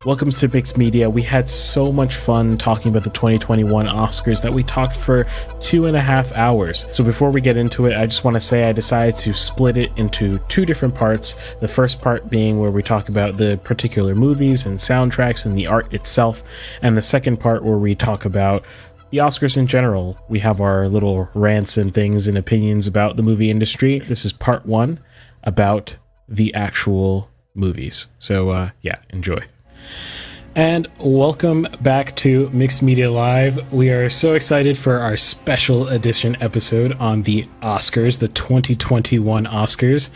Welcome to Mixed Media. We had so much fun talking about the 2021 Oscars that we talked for 2.5 hours. So before we get into it, I just want to say I decided to split it into two different parts. The first part being where we talk about the particular movies and soundtracks and the art itself. And the second part where we talk about the Oscars in general. We have our little rants and things and opinions about the movie industry. This is part one about the actual movies. So yeah, enjoy. And welcome back to Mixed Media Live. We are so excited for our special edition episode on the Oscars, the 2021 Oscars.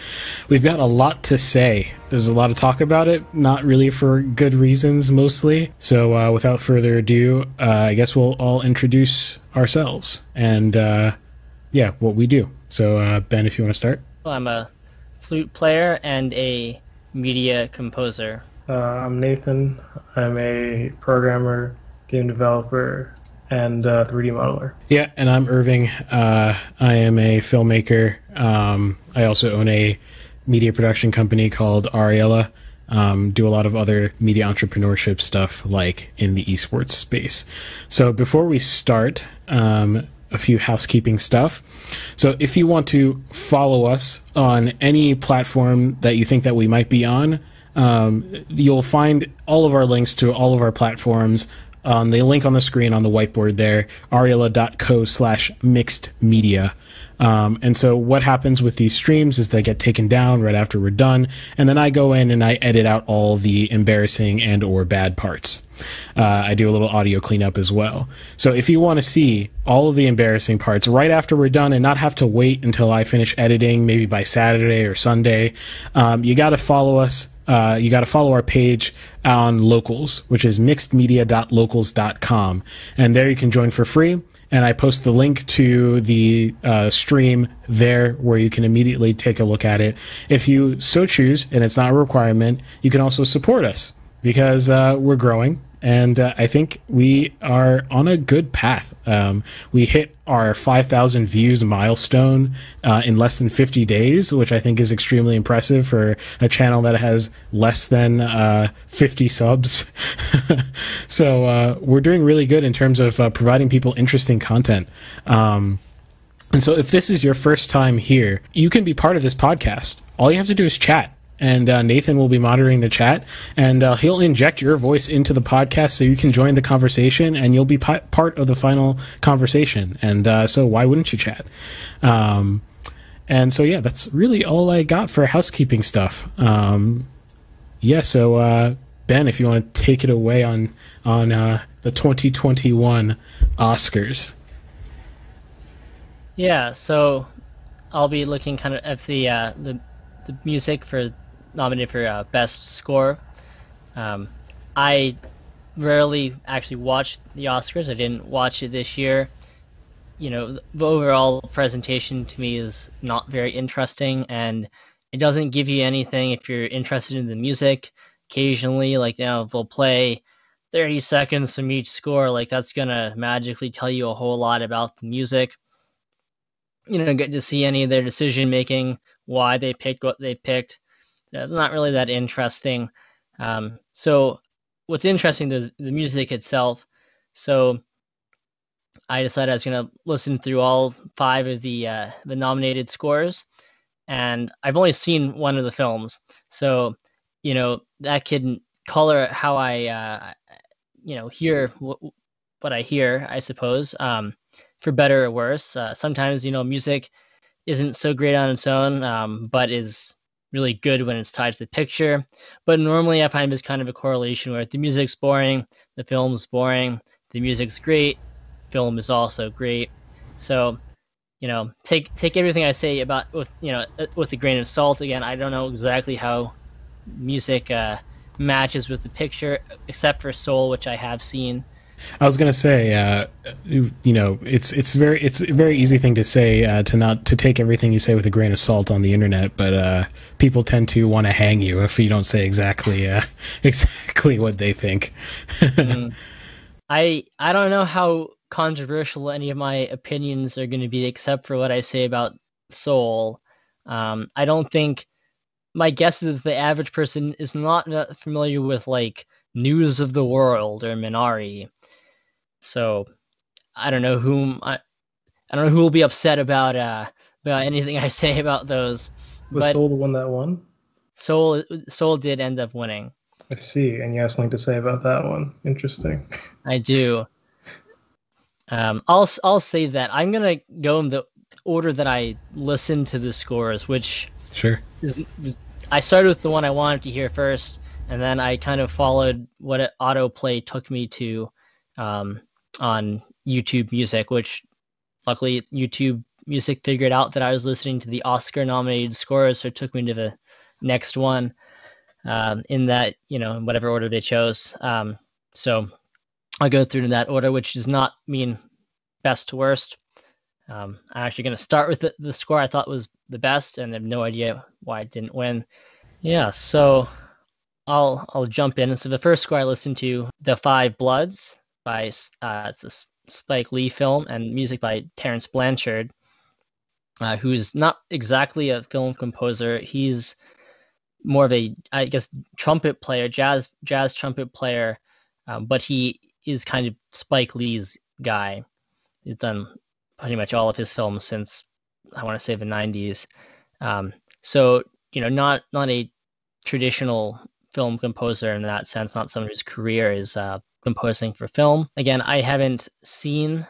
We've got a lot to say. There's a lot of talk about it, not really for good reasons mostly. So without further ado, I guess we'll all introduce ourselves and yeah, what we do. So Ben, if you want to start. Well, I'm a flute player and a media composer. I'm Nathan. I'm a programmer, game developer, and 3D modeler. Yeah, and I'm Irving. I am a filmmaker. I also own a media production company called Ariella. Do a lot of other media entrepreneurship stuff, like in the esports space. So before we start, a few housekeeping stuff. So if you want to follow us on any platform that you think that we might be on, you'll find all of our links to all of our platforms on the link on the screen on the whiteboard there, ariella.co/mixedmedia. And so what happens with these streams is they get taken down right after we're done, and then I go in and I edit out all the embarrassing and or bad parts. I do a little audio cleanup as well. So if you want to see all of the embarrassing parts right after we're done and not have to wait until I finish editing, maybe by Saturday or Sunday, you got to follow us. You got to follow our page on Locals, which is mixedmedia.locals.com. And there you can join for free. And I post the link to the stream there where you can immediately take a look at it. If you so choose, and it's not a requirement, you can also support us because we're growing. And I think we are on a good path. We hit our 5,000 views milestone in less than 50 days, which I think is extremely impressive for a channel that has less than 50 subs. So we're doing really good in terms of providing people interesting content. And so if this is your first time here, you can be part of this podcast. All you have to do is chat. And Nathan will be monitoring the chat, and he'll inject your voice into the podcast so you can join the conversation, and you'll be part of the final conversation. And so why wouldn't you chat? And so, yeah, that's really all I got for housekeeping stuff. Yeah, so Ben, if you want to take it away on the 2021 Oscars. Yeah, so I'll be looking kind of at the music for nominated for best score. I rarely actually watch the Oscars. I didn't watch it this year. You know, the overall presentation to me is not very interesting, and it doesn't give you anything if you're interested in the music. Occasionally, like, you know, they'll play 30 seconds from each score, like that's gonna magically tell you a whole lot about the music. You don't get to see any of their decision making, why they picked what they picked. It's not really that interesting. So what's interesting is the music itself. So I decided I was going to listen through all 5 of the nominated scores, and I've only seen one of the films. So, you know, that can color how I, you know, hear what I hear, I suppose, for better or worse. Sometimes, you know, music isn't so great on its own, but is really good when it's tied to the picture. But normally I find there's kind of a correlation where the music's boring, the film's boring, the music's great, film is also great. So, you know, take everything I say about with a grain of salt. Again, I don't know exactly how music matches with the picture, except for Soul, which I have seen. I was going to say, you know, it's a very easy thing to say, to take everything you say with a grain of salt on the internet, but people tend to want to hang you if you don't say exactly what they think. I don't know how controversial any of my opinions are going to be, except for what I say about Soul. I don't think, my guess is that the average person is not familiar with like News of the World or Minari. So I don't know I don't know who will be upset about anything I say about those. Was But Soul the one that won? Soul did end up winning. I see, and you have something to say about that one. Interesting. I do. I'll say that I'm gonna go in the order that I listened to the scores, which Sure. I started with the one I wanted to hear first, and then I kind of followed what autoplay took me to on YouTube Music, which luckily YouTube Music figured out that I was listening to the Oscar-nominated scores, so it took me to the next one in that, in whatever order they chose. So I'll go through in that order, which does not mean best to worst. I'm actually going to start with the score I thought was the best, and I have no idea why it didn't win. Yeah, so I'll jump in. So the first score I listened to, The Five Bloods by it's a Spike Lee film, and music by Terrence Blanchard, who's not exactly a film composer. He's more of a, I guess, trumpet player, jazz trumpet player, but he is kind of Spike Lee's guy. He's done pretty much all of his films since, I want to say, the 90s. So, not a traditional film composer in that sense, not someone whose career is composing for film. Again, I haven't seen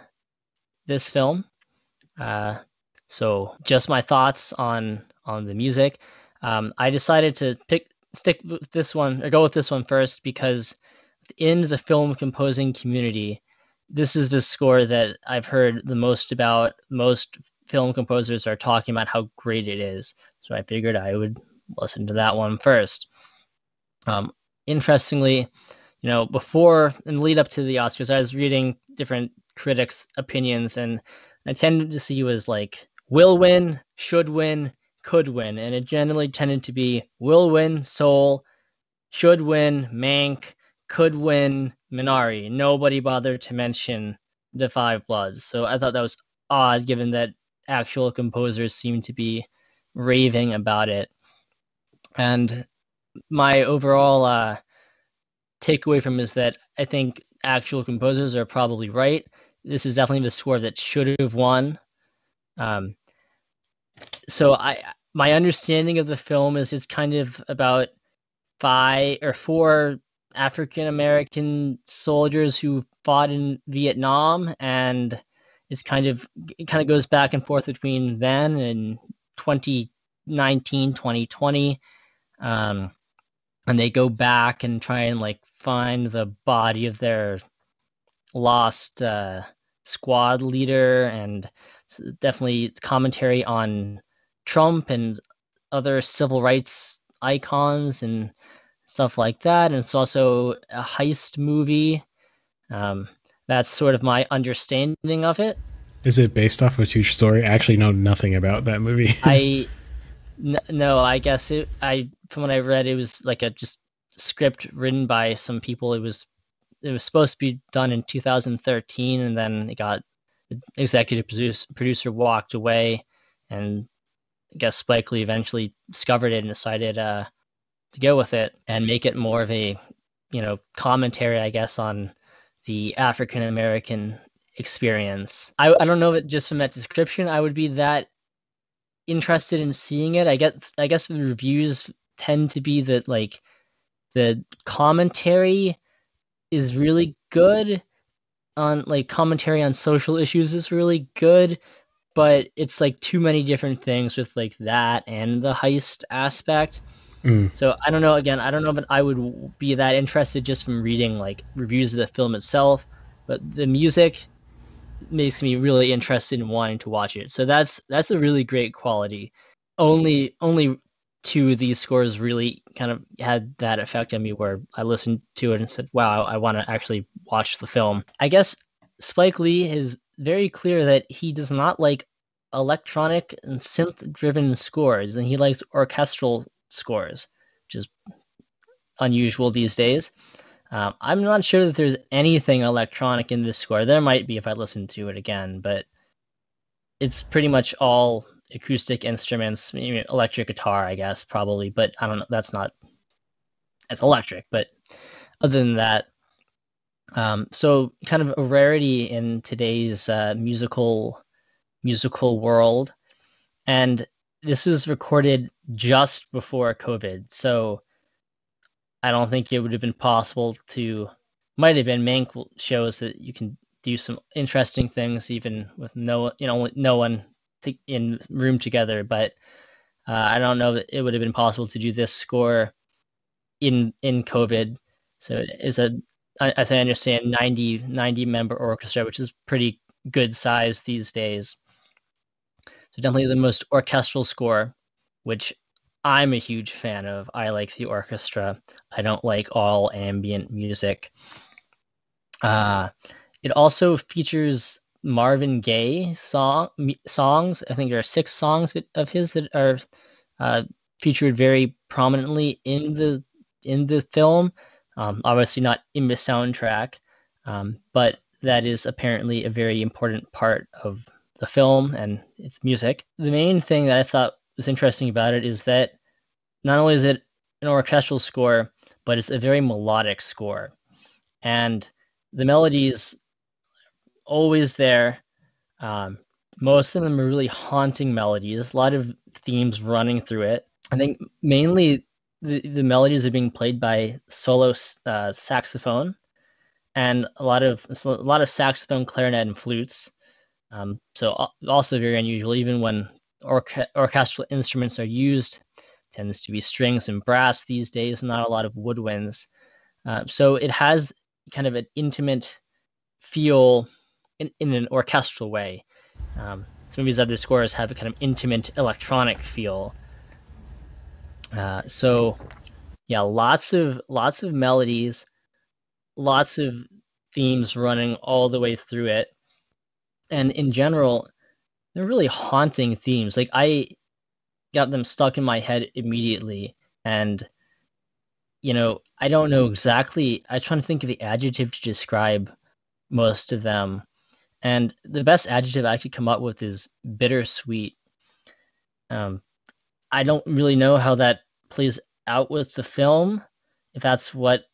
this film, so just my thoughts on the music. I decided to go with this one first because in the film composing community, this is the score that I've heard the most about. Most film composers are talking about how great it is, so I figured I would listen to that one first. Interestingly, before in the lead up to the Oscars, I was reading different critics' opinions, and I tended to see was like will win, should win, could win, and it generally tended to be will win Soul, should win Mank, could win Minari. Nobody bothered to mention The Five Bloods, so I thought that was odd, given that actual composers seem to be raving about it. And my overall takeaway from is that I think actual composers are probably right. This is definitely the score that should have won. So my understanding of the film is it's kind of about 5 or 4 African American soldiers who fought in Vietnam, and it kind of goes back and forth between then and 2019, 2020. And they go back and try and find the body of their lost squad leader, and it's definitely commentary on Trump and other civil rights icons and stuff like that. And it's also a heist movie. That's sort of my understanding of it. Is it based off of a true story? I actually know nothing about that movie. No, I guess from what I read, it was like a just script written by some people. It was supposed to be done in 2013, and then the executive producer walked away, and I guess Spike Lee eventually discovered it and decided to go with it and make it more of a commentary, I guess, on the African American experience. I don't know if just from that description I would be that interested in seeing it. I guess the reviews tend to be that the commentary is really good on commentary on social issues is really good, but it's too many different things with that and the heist aspect. So I don't know. Again, I don't know if I would be that interested just from reading reviews of the film itself, but the music makes me really interested in wanting to watch it. So that's a really great quality. Only 2 of these scores really kind of had that effect on me where I listened to it and said, wow, I want to actually watch the film. I guess Spike Lee is very clear that he does not like electronic and synth-driven scores, and he likes orchestral scores, which is unusual these days. I'm not sure that there's anything electronic in this score. There might be if I listen to it again, but it's pretty much all acoustic instruments, maybe electric guitar, I guess, probably, but I don't know. It's electric, but other than that, so kind of a rarity in today's musical world, and this was recorded just before COVID, so I don't think it would have been possible to. Might have been. Mank shows that you can do some interesting things even with no one in room together, but I don't know that it would have been possible to do this score in COVID. So it's as I understand, 90 member orchestra, which is pretty good size these days. So definitely the most orchestral score, which I'm a huge fan of. I like the orchestra. I don't like all ambient music. It also features Marvin Gaye songs. I think there are 6 songs of his that are featured very prominently in the film. Obviously not in the soundtrack, but that is apparently a very important part of the film and its music. The main thing that I thought was interesting about it is that not only is it an orchestral score, but it's a very melodic score. And the melodies always there. Most of them are really haunting melodies, a lot of themes running through it. I think mainly the melodies are being played by solo saxophone and a lot of saxophone, clarinet, and flutes. So also very unusual, even when orchestral instruments are used, tends to be strings and brass these days, not a lot of woodwinds. So it has kind of an intimate feel in an orchestral way. Some of these other scores have a kind of intimate electronic feel. So yeah, lots of melodies, lots of themes running all the way through it. And in general, they're really haunting themes. Like I got them stuck in my head immediately. And, I don't know exactly. I was trying to think of the adjective to describe most of them. And the best adjective I could come up with is bittersweet. I don't really know how that plays out with the film, if that's what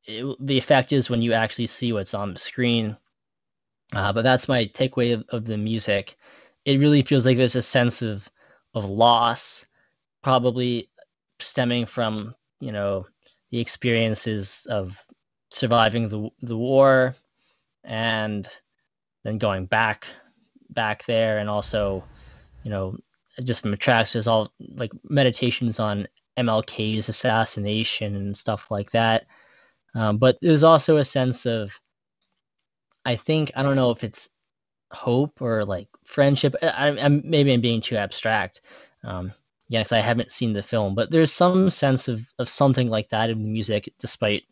the effect is when you actually see what's on the screen. But that's my takeaway of the music. It really feels like there's a sense of loss, probably stemming from, the experiences of surviving the war and then going back there, and also, just from the tracks, there's all like meditations on MLK's assassination and stuff like that. But there's also a sense of, I don't know if it's hope or like friendship. Maybe I'm being too abstract. Yes, I haven't seen the film, but there's some sense of something like that in the music, despite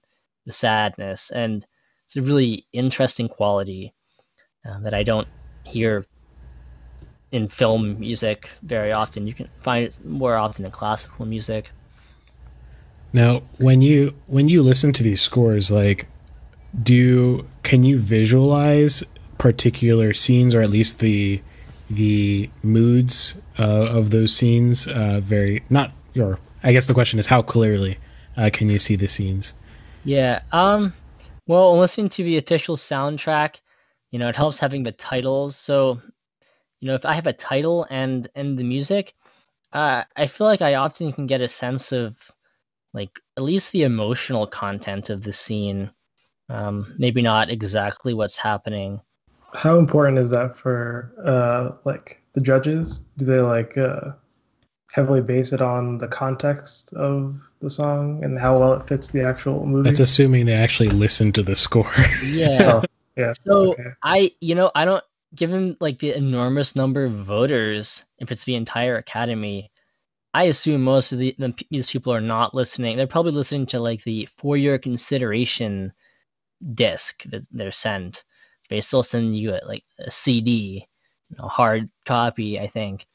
the sadness, and it's a really interesting quality that I don't hear in film music very often. You can find it more often in classical music. Now, when you listen to these scores, like, can you visualize particular scenes, or at least the moods of those scenes? I guess the question is, how clearly can you see the scenes? Yeah. Well, listening to the official soundtrack, it helps having the titles. So, if I have a title and the music, I feel like I often can get a sense of, like, at least the emotional content of the scene. Maybe not exactly what's happening. How important is that for like the judges? Do they heavily base it on the context of the song and how well it fits the actual movie? That's assuming they actually listen to the score. Yeah. Yeah. So okay. I don't, given like the enormous number of voters, if it's the entire Academy, I assume most of these people are not listening. They're probably listening to like the for your consideration disc that they're sent. They still send you like a CD, hard copy, I think.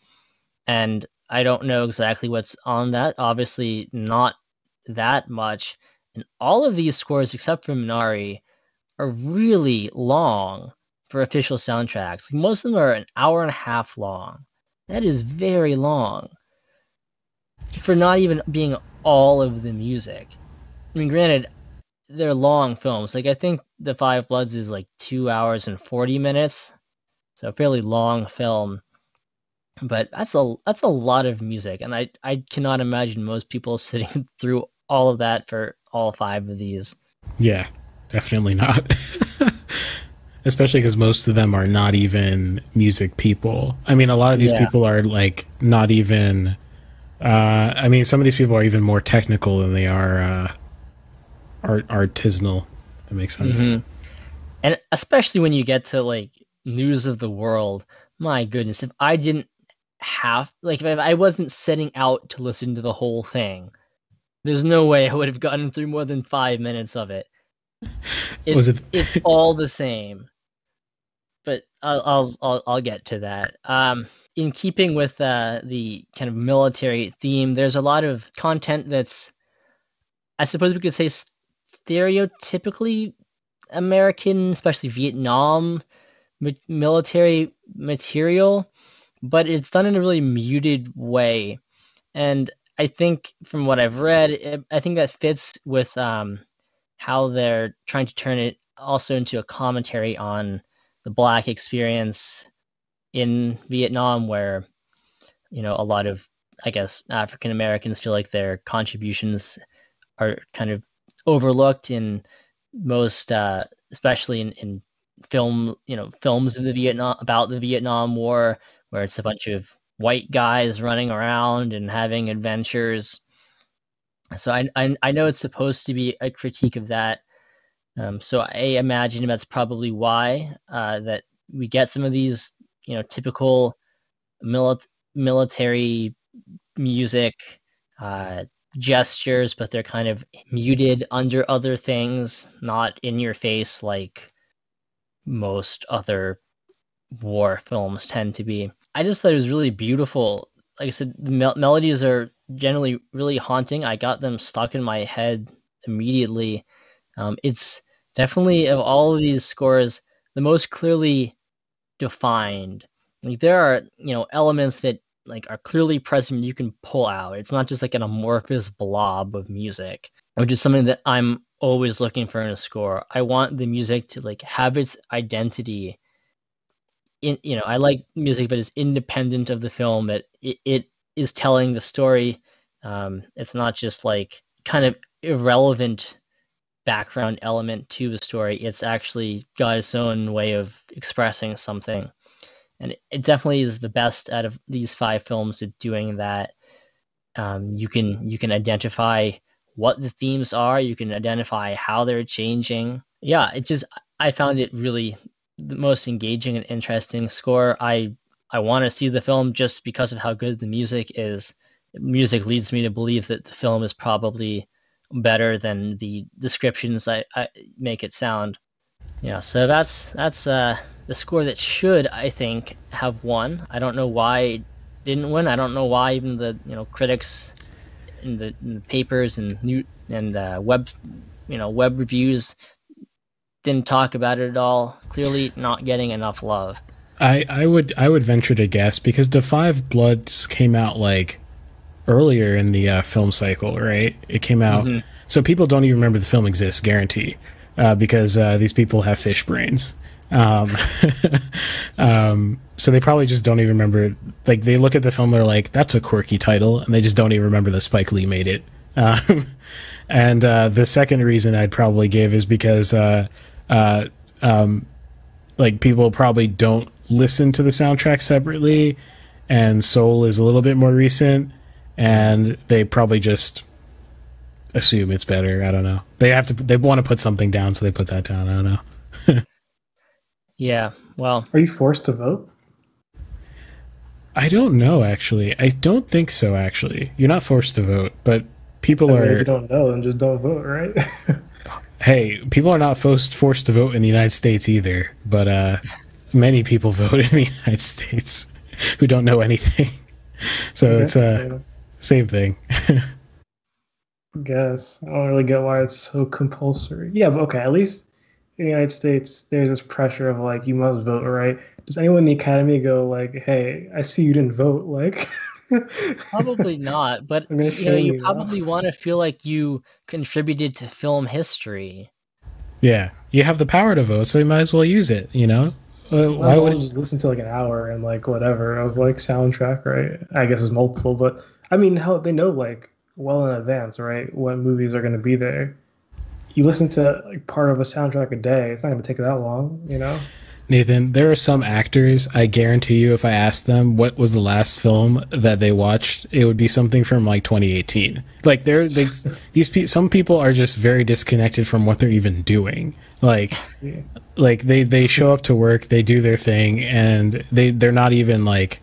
And I don't know exactly what's on that. Obviously, not that much. And all of these scores, except for Minari, are really long for official soundtracks. Most of them are an hour and a half long. That is very long for not even being all of the music. I mean, granted, they're long films. Like I think The Five Bloods is like 2 hours and 40 minutes, so a fairly long film. But that's a lot of music, and I cannot imagine most people sitting through all of that for all 5 of these. Yeah, definitely not. Especially because most of them are not even music people. I mean, a lot of these people are like not even. I mean, some of these people are even more technical than they are artisanal. That makes sense. Mm-hmm. And especially when you get to like News of the World, my goodness, if I didn't have like if I wasn't setting out to listen to the whole thing, there's no way I would have gotten through more than 5 minutes of it. It's all the same. But I'll get to that. In keeping with the kind of military theme, there's a lot of content that's, I suppose we could say, stereotypically American, especially Vietnam military material, but it's done in a really muted way. And I think from what I've read, I think that fits with how they're trying to turn it also into a commentary on the Black experience in Vietnam, where, you know, a lot of, I guess, African Americans feel like their contributions are kind of overlooked in most, especially in film, you know, films of about the Vietnam War, where it's a bunch of white guys running around and having adventures. So I know it's supposed to be a critique of that. So I imagine that's probably why that we get some of these, you know, typical military music gestures, but they're kind of muted under other things, not in your face like most other war films tend to be. I just thought it was really beautiful. Like I said, the melodies are generally really haunting. I got them stuck in my head immediately. It's definitely, of all of these scores, the most clearly defined. Like there are, you know, elements that like are clearly present you can pull out. It's not just like an amorphous blob of music, which is something that I'm always looking for in a score. I want the music to like have its identity. You know, I like music that is independent of the film, that it is telling the story. It's not just like kind of irrelevant background element to the story. It's actually got its own way of expressing something. And it definitely is the best out of these 5 films at doing that. You can identify what the themes are. You can identify how they're changing. Yeah, I found it really the most engaging and interesting score. I want to see the film just because of how good the music is. Music leads me to believe that the film is probably better than the descriptions I make it sound. Yeah, so that's the score that should, I think, have won. I don't know why it didn't win. I don't know why even the, you know, critics in the papers and web reviews didn't talk about it at all. Clearly not getting enough love. I would venture to guess, because The Five Bloods came out like earlier in the film cycle, right? It came out, so people don't even remember the film exists, guarantee, because these people have fish brains. So they probably just don't even remember. Like they look at the film, they're like, "That's a quirky title," and they just don't even remember that Spike Lee made it. And the second reason I'd probably give is because like people probably don't listen to the soundtrack separately, and Soul is a little bit more recent, and they probably just assume it's better. I don't know. They want to put something down, so they put that down. I don't know. Yeah, well, are you forced to vote? I don't know, actually. I don't think so, actually. You're not forced to vote, but people If are... you don't know, then just don't vote, right? Hey, people are not forced to vote in the United States either, but many people vote in the United States who don't know anything. So it's same thing. I guess. I don't really get why it's so compulsory. Yeah, but okay, at least in the United States, there's this pressure of like, you must vote, right? Does anyone in the Academy go like, hey, I see you didn't vote, like... Probably not, but I'm gonna you know, shame you you now. probably want to feel like you contributed to film history. Yeah, you have the power to vote, so you might as well use it. Might Why as would well it? just listen to like an hour and like whatever of like soundtrack, right? I guess it's multiple, but I mean, how they know like well in advance, right? What movies are going to be there. You listen to like part of a soundtrack a day. It's not going to take that long, you know? Nathan, there are some actors, I guarantee you, if I asked them what was the last film that they watched, it would be something from like 2018. Like some people are just very disconnected from what they're even doing. Yeah. Like they show up to work, they do their thing, and they're not even like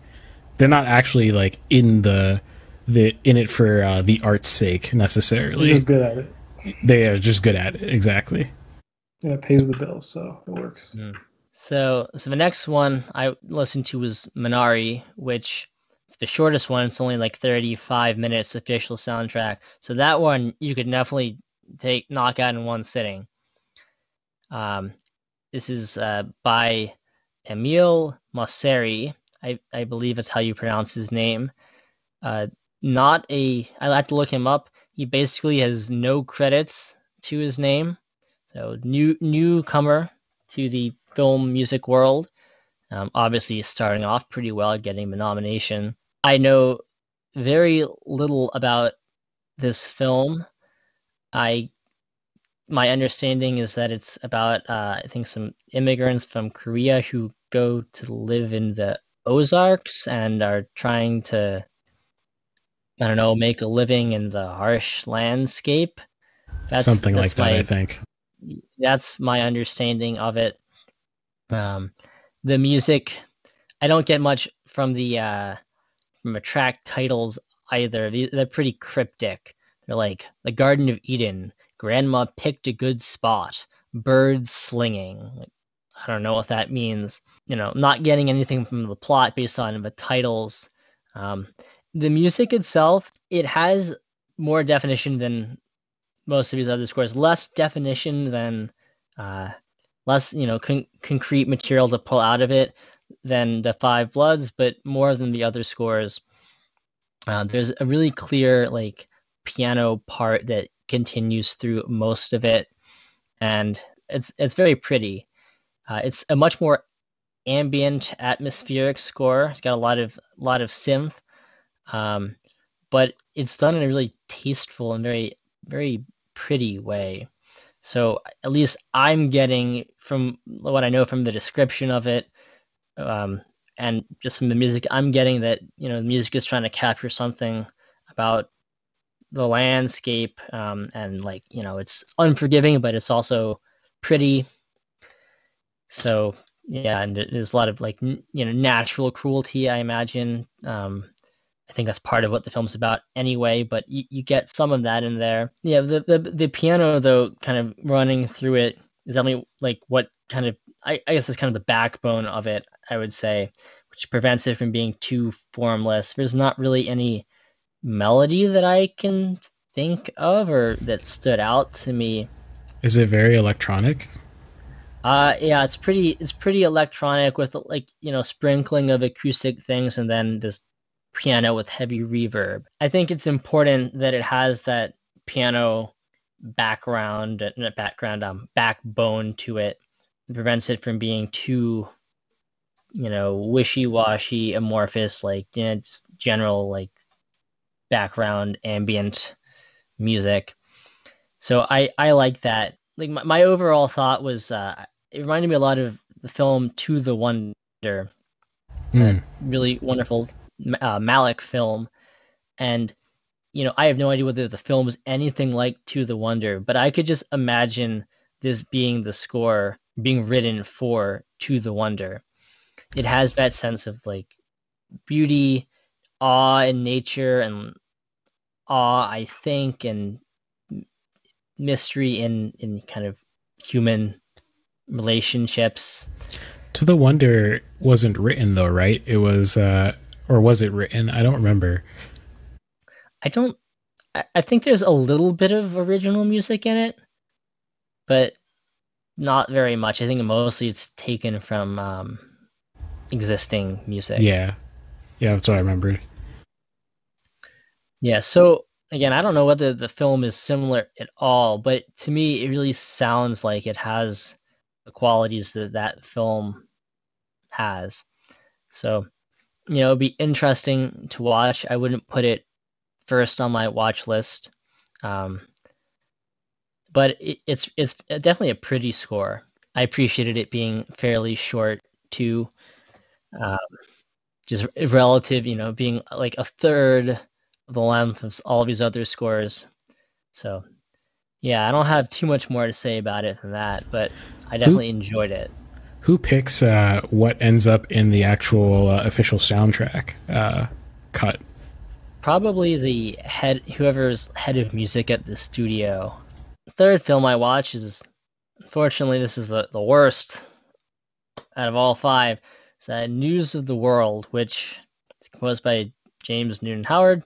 they're not actually like the in it for the art's sake They're necessarily. just good at it. They are just good at it. Exactly. And it pays the bills, so it works. So the next one I listened to was Minari, which it's the shortest one. It's only like 35 minutes official soundtrack. So that one you could definitely knock out in one sitting. Um, this is by Emile Mosseri. I believe that's how you pronounce his name. Not a. I have to look him up. He basically has no credits to his name. So newcomer to the film music world. Obviously starting off pretty well, getting the nomination. I know very little about this film. My understanding is that it's about I think some immigrants from Korea who go to live in the Ozarks and are trying to, I don't know, make a living in the harsh landscape. Something like That's that, I my think. understanding of it. Um, the music, I don't get much from the track titles either. They're pretty cryptic. They're like the Garden of Eden, Grandma picked a good spot, birds slinging. Like, I don't know what that means. Not getting anything from the plot based on the titles. Um, the music itself, it has more definition than most of these other scores. Less definition than uh, less, concrete material to pull out of it than the Five Bloods, but more than the other scores. There's a really clear like piano part that continues through most of it, and it's very pretty. It's a much more ambient, atmospheric score. It's got a lot of synth, um, but it's done in a really tasteful and very very pretty way. So at least I'm getting from what I know from the description of it, um, and just from the music, I'm getting that the music is trying to capture something about the landscape, and like it's unforgiving, but it's also pretty. So yeah, and there's a lot of like natural cruelty, I imagine. I think that's part of what the film's about anyway, but you get some of that in there. Yeah, the piano though, kind of running through it is definitely like what kind of I guess is kind of the backbone of it, I would say, which prevents it from being too formless. There's not really any melody that I can think of or that stood out to me. Is it very electronic? Yeah, it's pretty electronic with like sprinkling of acoustic things and then this piano with heavy reverb. I think it's important that it has that piano backbone to it. It prevents it from being too wishy-washy, amorphous, like it's general like background ambient music. So I like that. Like my overall thought was it reminded me a lot of the film To the Wonder, a Mm. really wonderful Malick film. And I have no idea whether the film is anything like To the Wonder, but I could just imagine this being the score being written for To the Wonder. It has that sense of like beauty, awe in nature, and awe, I think, and mystery in kind of human relationships. To the Wonder wasn't written though, right? It was, or was it written? I don't remember. I don't. I think there's a little bit of original music in it, but not very much. I think mostly it's taken from existing music. Yeah, yeah, that's what I remembered. Yeah, so again, I don't know whether the film is similar at all, but to me, it really sounds like it has the qualities that that film has. So, it'd be interesting to watch. I wouldn't put it first on my watch list, um, but it's definitely a pretty score. I appreciated it being fairly short too, uh, just relative, being like a third of the length of all of these other scores. So yeah, I don't have too much more to say about it than that, but I Who definitely enjoyed it. who picks what ends up in the actual official soundtrack cut? Probably whoever's head of music at the studio. Third film I watch is, unfortunately, this is the worst out of all five. It's News of the World, which is composed by James Newton Howard,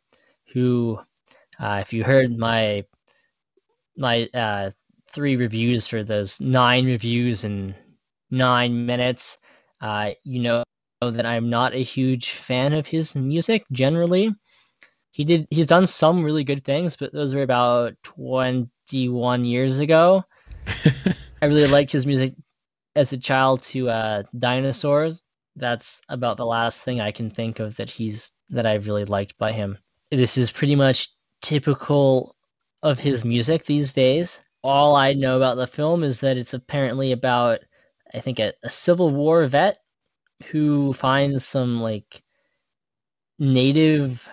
who, if you heard my 3 reviews for those 9 reviews in 9 minutes, you know that I'm not a huge fan of his music generally. He's done some really good things, but those were about 21 years ago. I really liked his music as a child to Dinosaurs. That's about the last thing I can think of that I've really liked by him. This is pretty much typical of his music these days. All I know about the film is that it's apparently about, I think, a Civil War vet who finds some like Native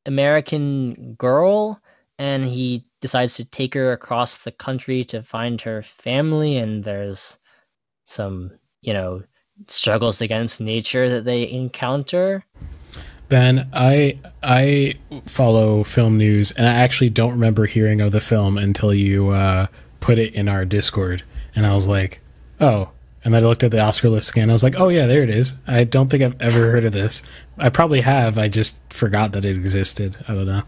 American girl, and he decides to take her across the country to find her family, and there's some, struggles against nature that they encounter. Ben, I follow film news, and I actually don't remember hearing of the film until you put it in our Discord, and I was like, oh. And then I looked at the Oscar list again. I was like, oh yeah, there it is. I don't think I've ever heard of this. I probably have. I just forgot that it existed. I don't know.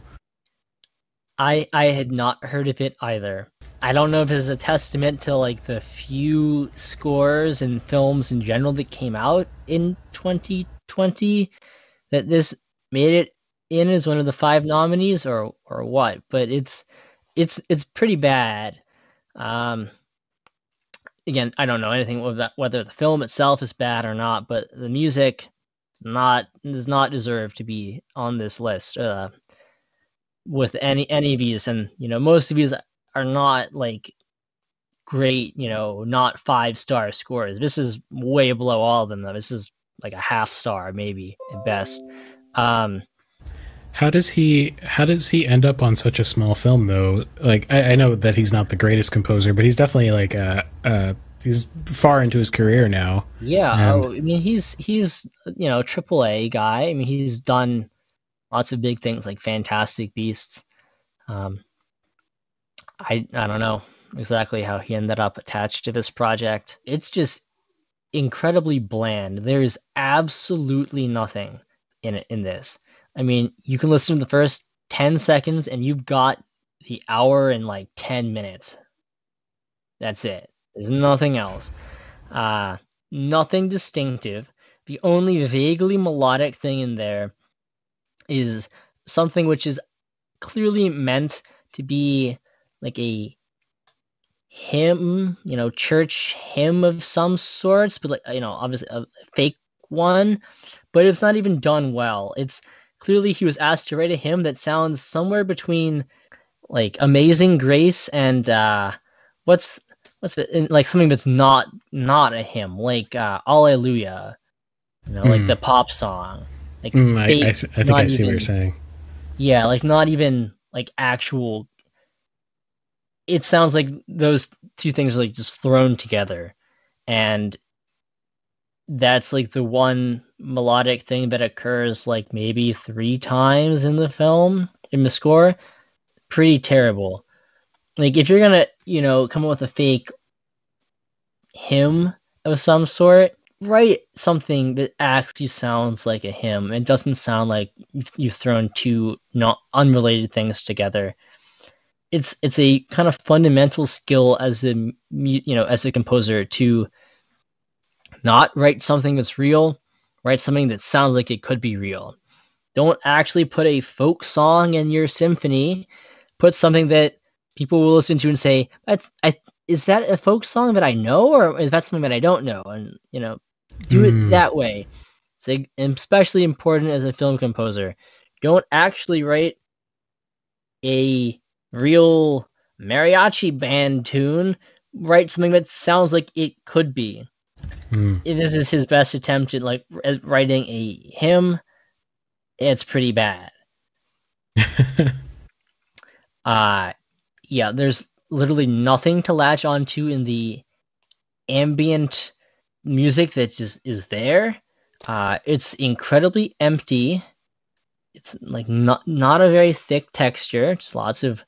I had not heard of it either. I don't know if it's a testament to like the few scores and films in general that came out in 2020 that this made it in as one of the 5 nominees, or what. But it's pretty bad. Again, I don't know anything about whether the film itself is bad or not, but the music does not deserve to be on this list with any of these. And most of these are not like great, not 5-star scores. This is way below all of them, though. This is like a half star, maybe at best. How does he end up on such a small film though? Like I know that he's not the greatest composer, but he's definitely like he's far into his career now. Yeah, I mean he's AAA guy. I mean he's done lots of big things like Fantastic Beasts. I don't know exactly how he ended up attached to this project. It's just incredibly bland. There's absolutely nothing in this. I mean, you can listen to the first 10 seconds and you've got the hour and like 10 minutes. That's it. There's nothing else. Nothing distinctive. The only vaguely melodic thing in there is something which is clearly meant to be like a hymn, church hymn of some sorts, but like, obviously a fake one, but it's not even done well. It's clearly he was asked to write a hymn that sounds somewhere between like Amazing Grace and what's it, like something that's not a hymn, like Alleluia, like the pop song. Like I think I see what you're saying. Yeah, like not even like actual. It sounds like those two things are like just thrown together, and that's like the one melodic thing that occurs like maybe 3 times in the film, in the score. Pretty terrible. Like if you're gonna, come up with a fake hymn of some sort, write something that actually sounds like a hymn. It doesn't sound like you've thrown 2 not unrelated things together. It's a kind of fundamental skill as a composer to not write something that's real, write something that sounds like it could be real. Don't actually put a folk song in your symphony. Put something that people will listen to and say, is that a folk song that I know, or is that something that I don't know? And, do it that way. It's especially important as a film composer. Don't actually write a real mariachi band tune. Write something that sounds like it could be. This is his best attempt at writing a hymn. It's pretty bad. Yeah, there's literally nothing to latch onto in the ambient music that just is there. It's incredibly empty. It's like not a very thick texture. Just lots of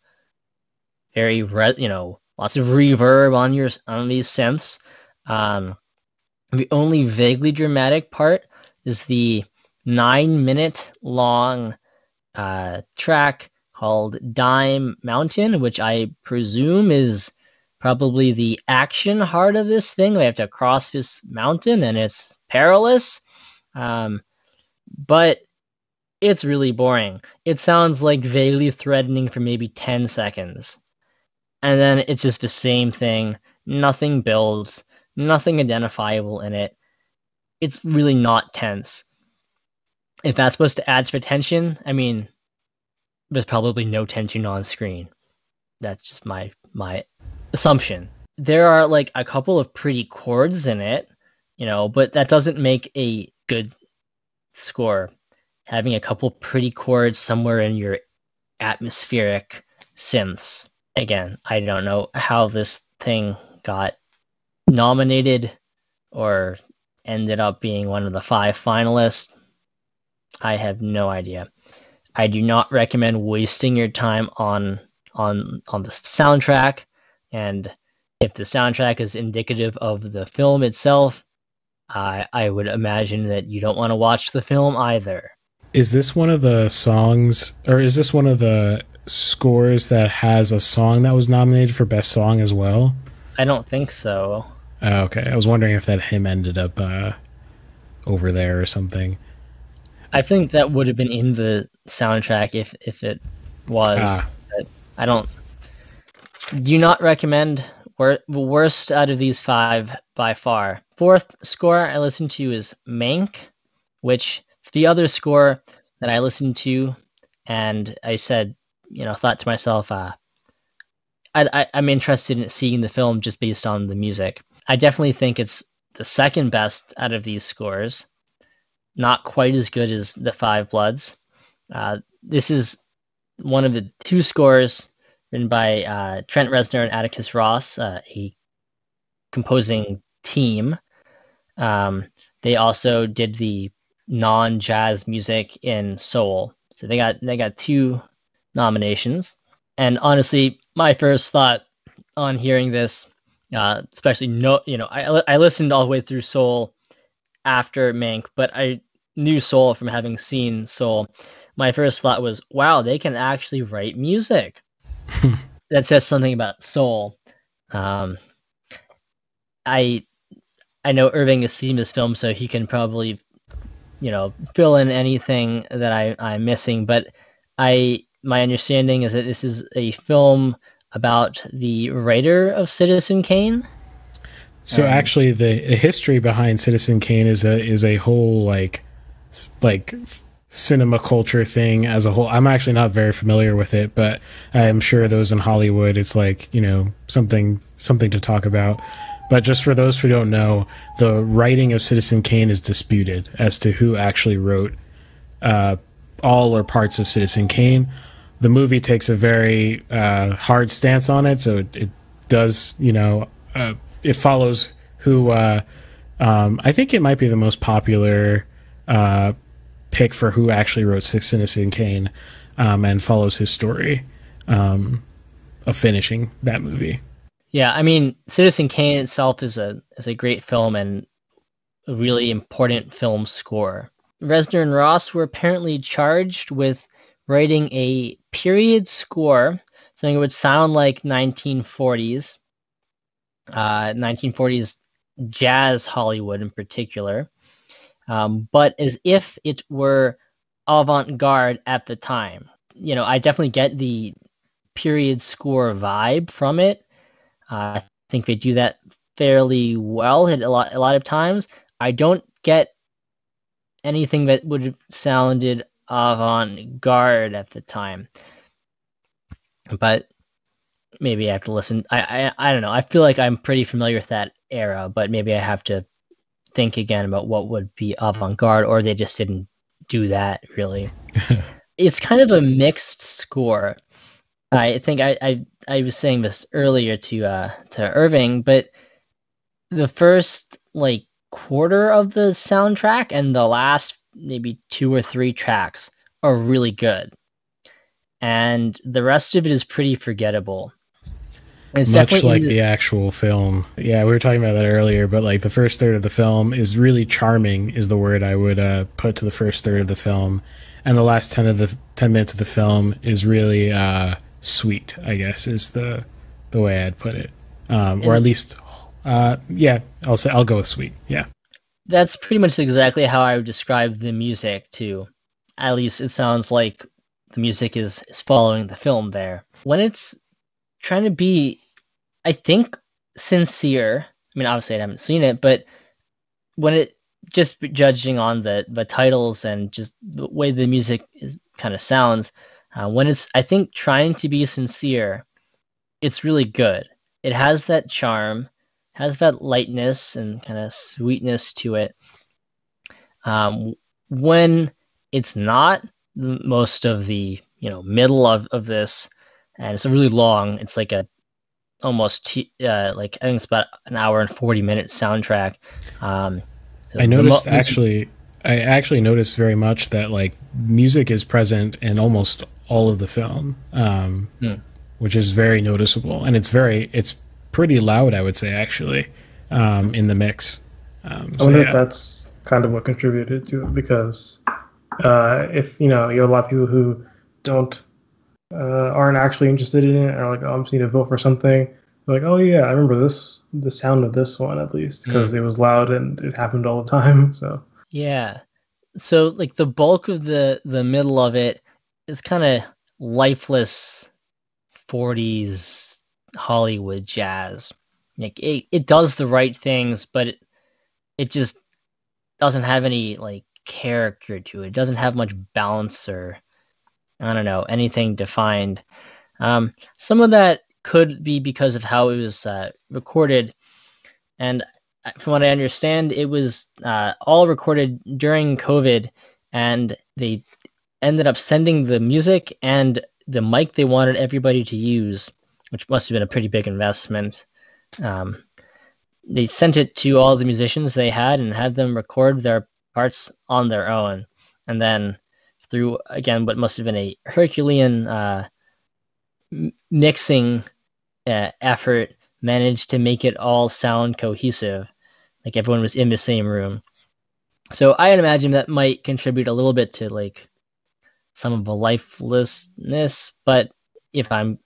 very lots of reverb on these synths. The only vaguely dramatic part is the 9-minute long track called Dime Mountain, which I presume is probably the action heart of this thing. They have to cross this mountain and it's perilous. But it's really boring. It sounds like vaguely threatening for maybe 10 seconds. And then it's just the same thing. Nothing builds, nothing identifiable in it. It's really not tense. If that's supposed to add for tension, I mean, there's probably no tension on screen. That's just my assumption. There are like a couple of pretty chords in it, but that doesn't make a good score. Having a couple pretty chords somewhere in your atmospheric synths. Again, I don't know how this thing got nominated or ended up being one of the 5 finalists. I have no idea. I do not recommend wasting your time on the soundtrack, and if the soundtrack is indicative of the film itself, I would imagine that you don't want to watch the film either. Is this one of the songs, or is this one of the scores that has a song that was nominated for Best Song as well? I don't think so. Okay, I was wondering if that hymn ended up over there or something. I think that would have been in the soundtrack if it was. But I do not recommend. Worst out of these 5 by far. 4th score I listened to is Mank, which is the other score that I listened to, and I said, thought to myself, I'm interested in seeing the film just based on the music. I definitely think it's the second best out of these scores. Not quite as good as The Five Bloods. This is one of the 2 scores written by Trent Reznor and Atticus Ross, a composing team. They also did the non-jazz music in Soul, so they got 2 nominations. And honestly, my first thought on hearing this, especially I listened all the way through Soul after Mank, but I knew Soul from having seen Soul. My first thought was, wow, they can actually write music. That says something about Soul. I know Irving has seen this film, so he can probably, fill in anything that I'm missing. But my understanding is that this is a film about the writer of Citizen Kane. So actually, the history behind Citizen Kane is a whole like cinema culture thing as a whole. I'm actually not very familiar with it, but I'm sure those in Hollywood, it's like, something to talk about. But just for those who don't know, the writing of Citizen Kane is disputed as to who actually wrote all or parts of Citizen Kane. The movie takes a very hard stance on it, so it does, it follows who I think it might be the most popular pick for who actually wrote Citizen Kane, and follows his story of finishing that movie. Yeah, I mean, Citizen Kane itself is a great film and a really important film score. Reznor and Ross were apparently charged with writing a period score, something that would sound like 1940s jazz Hollywood in particular, but as if it were avant-garde at the time. You know, I definitely get the period score vibe from it. I think they do that fairly well a lot of times. I don't get anything that would have sounded avant-garde at the time, but maybe I have to listen. I don't know. I feel like I'm pretty familiar with that era, but maybe I have to think again about what would be avant-garde, or they just didn't do that really. It's kind of a mixed score. I think I was saying this earlier to Irving, but the first like quarter of the soundtrack and the last maybe 2 or 3 tracks are really good, and the rest of it is pretty forgettable. It's much like the actual film. Yeah, we were talking about that earlier, but like the first third of the film is really charming, is the word I would put to the first third of the film, and the last 10 minutes of the film is really sweet, I guess, is the way I'd put it, or at least, yeah, I'll go with sweet. Yeah, that's pretty much exactly how I would describe the music too. At least it sounds like the music is following the film there. When it's trying to be, I think, sincere. I mean, obviously I haven't seen it, but when it just judging on the titles and just the way the music kind of sounds, when it's, I think, trying to be sincere, it's really good. It has that charm, has that lightness and kind of sweetness to it. When it's not, most of the middle of this, and it's really long. It's like almost like I think it's about an hour and 40-minute soundtrack. So I noticed I actually noticed very much that like music is present in almost all of the film, which is very noticeable, and it's pretty loud, I would say, actually, in the mix. I wonder if that's kind of what contributed to it, because if you have a lot of people who aren't actually interested in it, or like, oh, I'm just need to vote for something. They're like, oh yeah, I remember the sound of this one at least, because it was loud and it happened all the time. So yeah, so like the bulk of the middle of it is kind of lifeless 40s Hollywood jazz. Like it does the right things, but it just doesn't have any like character to it. It doesn't have much bounce or, I don't know, anything defined. Some of that could be because of how it was recorded, and from what I understand, it was all recorded during COVID, and they ended up sending the music and the mic they wanted everybody to use, which must have been a pretty big investment. They sent it to all the musicians they had and had them record their parts on their own, and then through, again, what must have been a Herculean mixing effort, managed to make it all sound cohesive, like everyone was in the same room. So I imagine that might contribute a little bit to like some of the lifelessness, but if I'm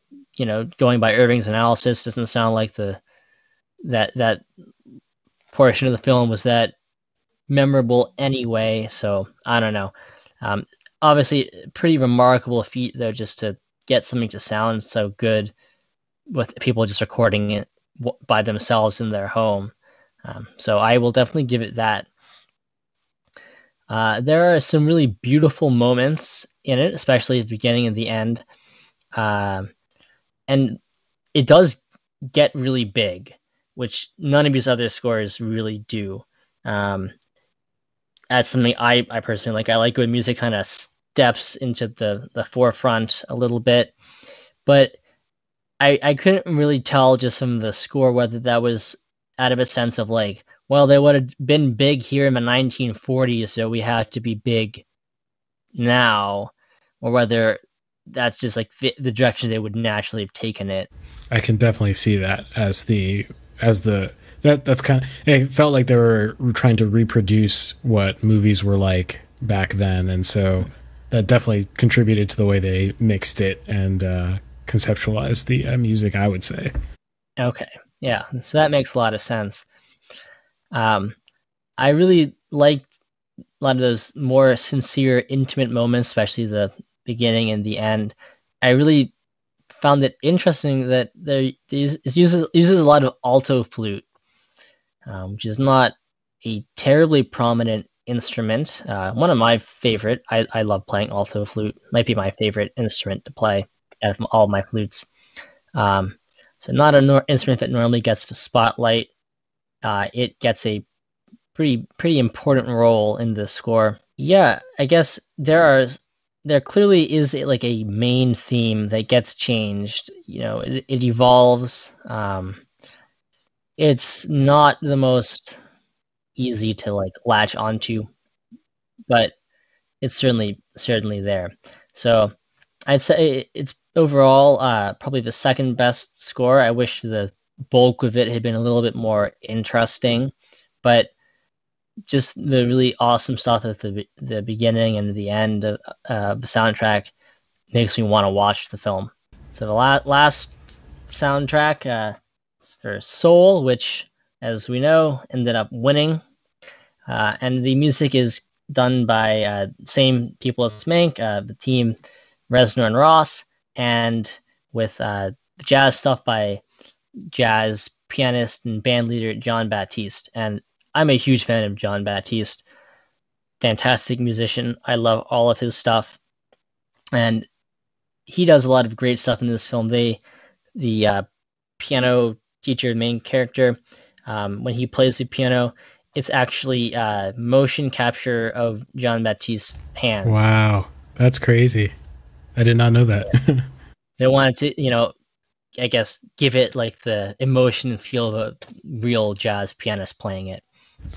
going by Irving's analysis, it doesn't sound like that portion of the film was that memorable anyway. So I don't know. Obviously, pretty remarkable feat though, just to get something to sound so good with people just recording it by themselves in their home. So I will definitely give it that. There are some really beautiful moments in it, especially at the beginning and the end. And it does get really big, which none of these other scores really do. That's something I personally like. I like when music kind of steps into the forefront a little bit, but I couldn't really tell just from the score whether that was out of a sense of like, well, they would have been big here in the 1940s, so we have to be big now, or whether that's just like the direction they would naturally have taken it. I can definitely see that that's kind of, it felt like they were trying to reproduce what movies were like back then, and so that definitely contributed to the way they mixed it and conceptualized the music, I would say. Okay, yeah, so that makes a lot of sense. I really liked lot of those more sincere, intimate moments, especially the beginning and the end. I really found it interesting that it uses a lot of alto flute, which is not a terribly prominent instrument. One of my favorite. I love playing alto flute. Might be my favorite instrument to play out of all my flutes. So not an instrument that normally gets the spotlight. It gets a pretty important role in the score. Yeah, I guess there clearly is like a main theme that gets changed. It evolves. It's not the most easy to like latch onto, but it's certainly there. So I'd say it's overall probably the second best score. I wish the bulk of it had been a little bit more interesting, but just the really awesome stuff at the beginning and the end of the soundtrack makes me want to watch the film. So the last soundtrack for Soul, which, as we know, ended up winning. And the music is done by same people as Mank, the team Reznor and Ross, and with jazz stuff by jazz pianist and band leader John Baptiste. And I'm a huge fan of John Baptiste. Fantastic musician. I love all of his stuff. And he does a lot of great stuff in this film. The piano teacher, main character, when he plays the piano, it's actually motion capture of John Baptiste's hands. Wow, that's crazy. I did not know that. They wanted to, I guess, give it like the emotion and feel of a real jazz pianist playing it.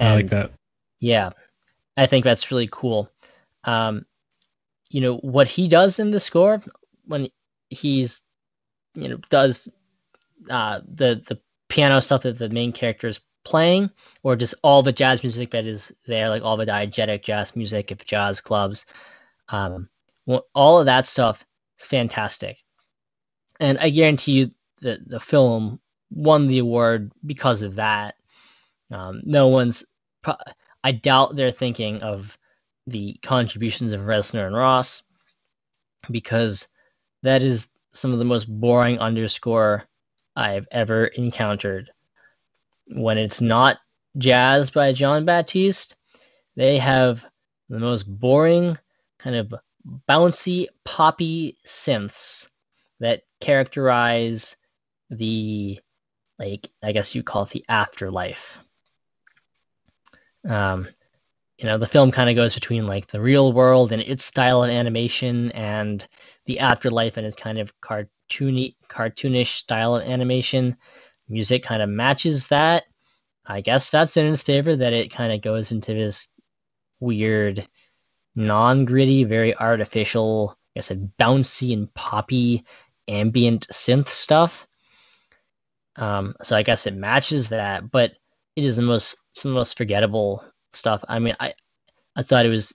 I like that. Yeah, I think that's really cool. What he does in the score when he's, does the piano stuff that the main character is playing, or just all the jazz music that is there, like all the diegetic jazz music of jazz clubs. All of that stuff is fantastic. And I guarantee you that the film won the award because of that. I doubt they're thinking of the contributions of Reznor and Ross, because that is some of the most boring underscore I've ever encountered. When it's not jazz by John Baptiste, they have the most boring kind of bouncy poppy synths that characterize the, like, I guess you call it the afterlife. The film kind of goes between like the real world and its style of animation and the afterlife and its kind of cartoonish style of animation. Music kind of matches that. I guess that's in its favor, that it kind of goes into this weird, non-gritty, very artificial, like I said, bouncy and poppy ambient synth stuff. So I guess it matches that, but it is some of the most forgettable stuff. I mean, I thought it was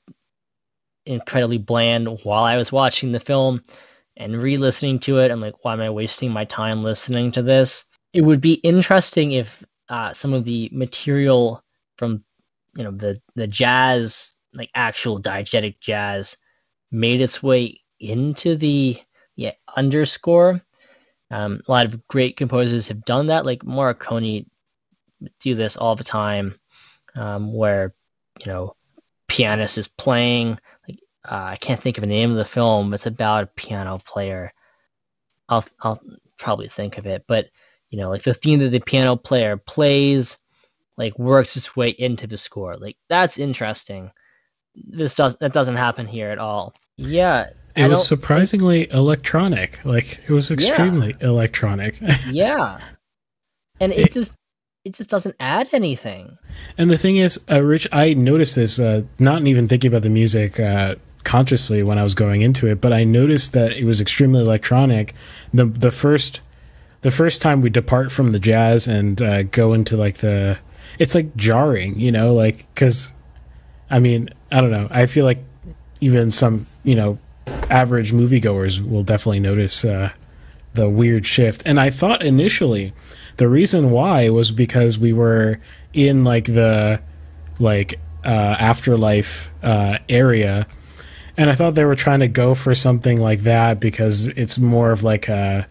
incredibly bland while I was watching the film, and re-listening to it, I'm like, why am I wasting my time listening to this? It would be interesting if some of the material from the jazz, like actual diegetic jazz, made its way into the underscore. A lot of great composers have done that, like Morricone do this all the time, where pianist is playing, like I can't think of the name of the film. It's about a piano player. I'll probably think of it, but like the theme that the piano player plays, like works its way into the score. Like that's interesting. That doesn't happen here at all. Yeah. It was surprisingly electronic. Like it was extremely electronic. Yeah. And it just doesn't add anything. And the thing is, Rich, I noticed this, not even thinking about the music consciously when I was going into it, but I noticed that it was extremely electronic. The first time we depart from the jazz and go into like it's like jarring, like, because, I mean, I don't know. I feel like even some, average moviegoers will definitely notice the weird shift. And I thought initially the reason why was because we were in like the afterlife area, and I thought they were trying to go for something like that because it's more of like a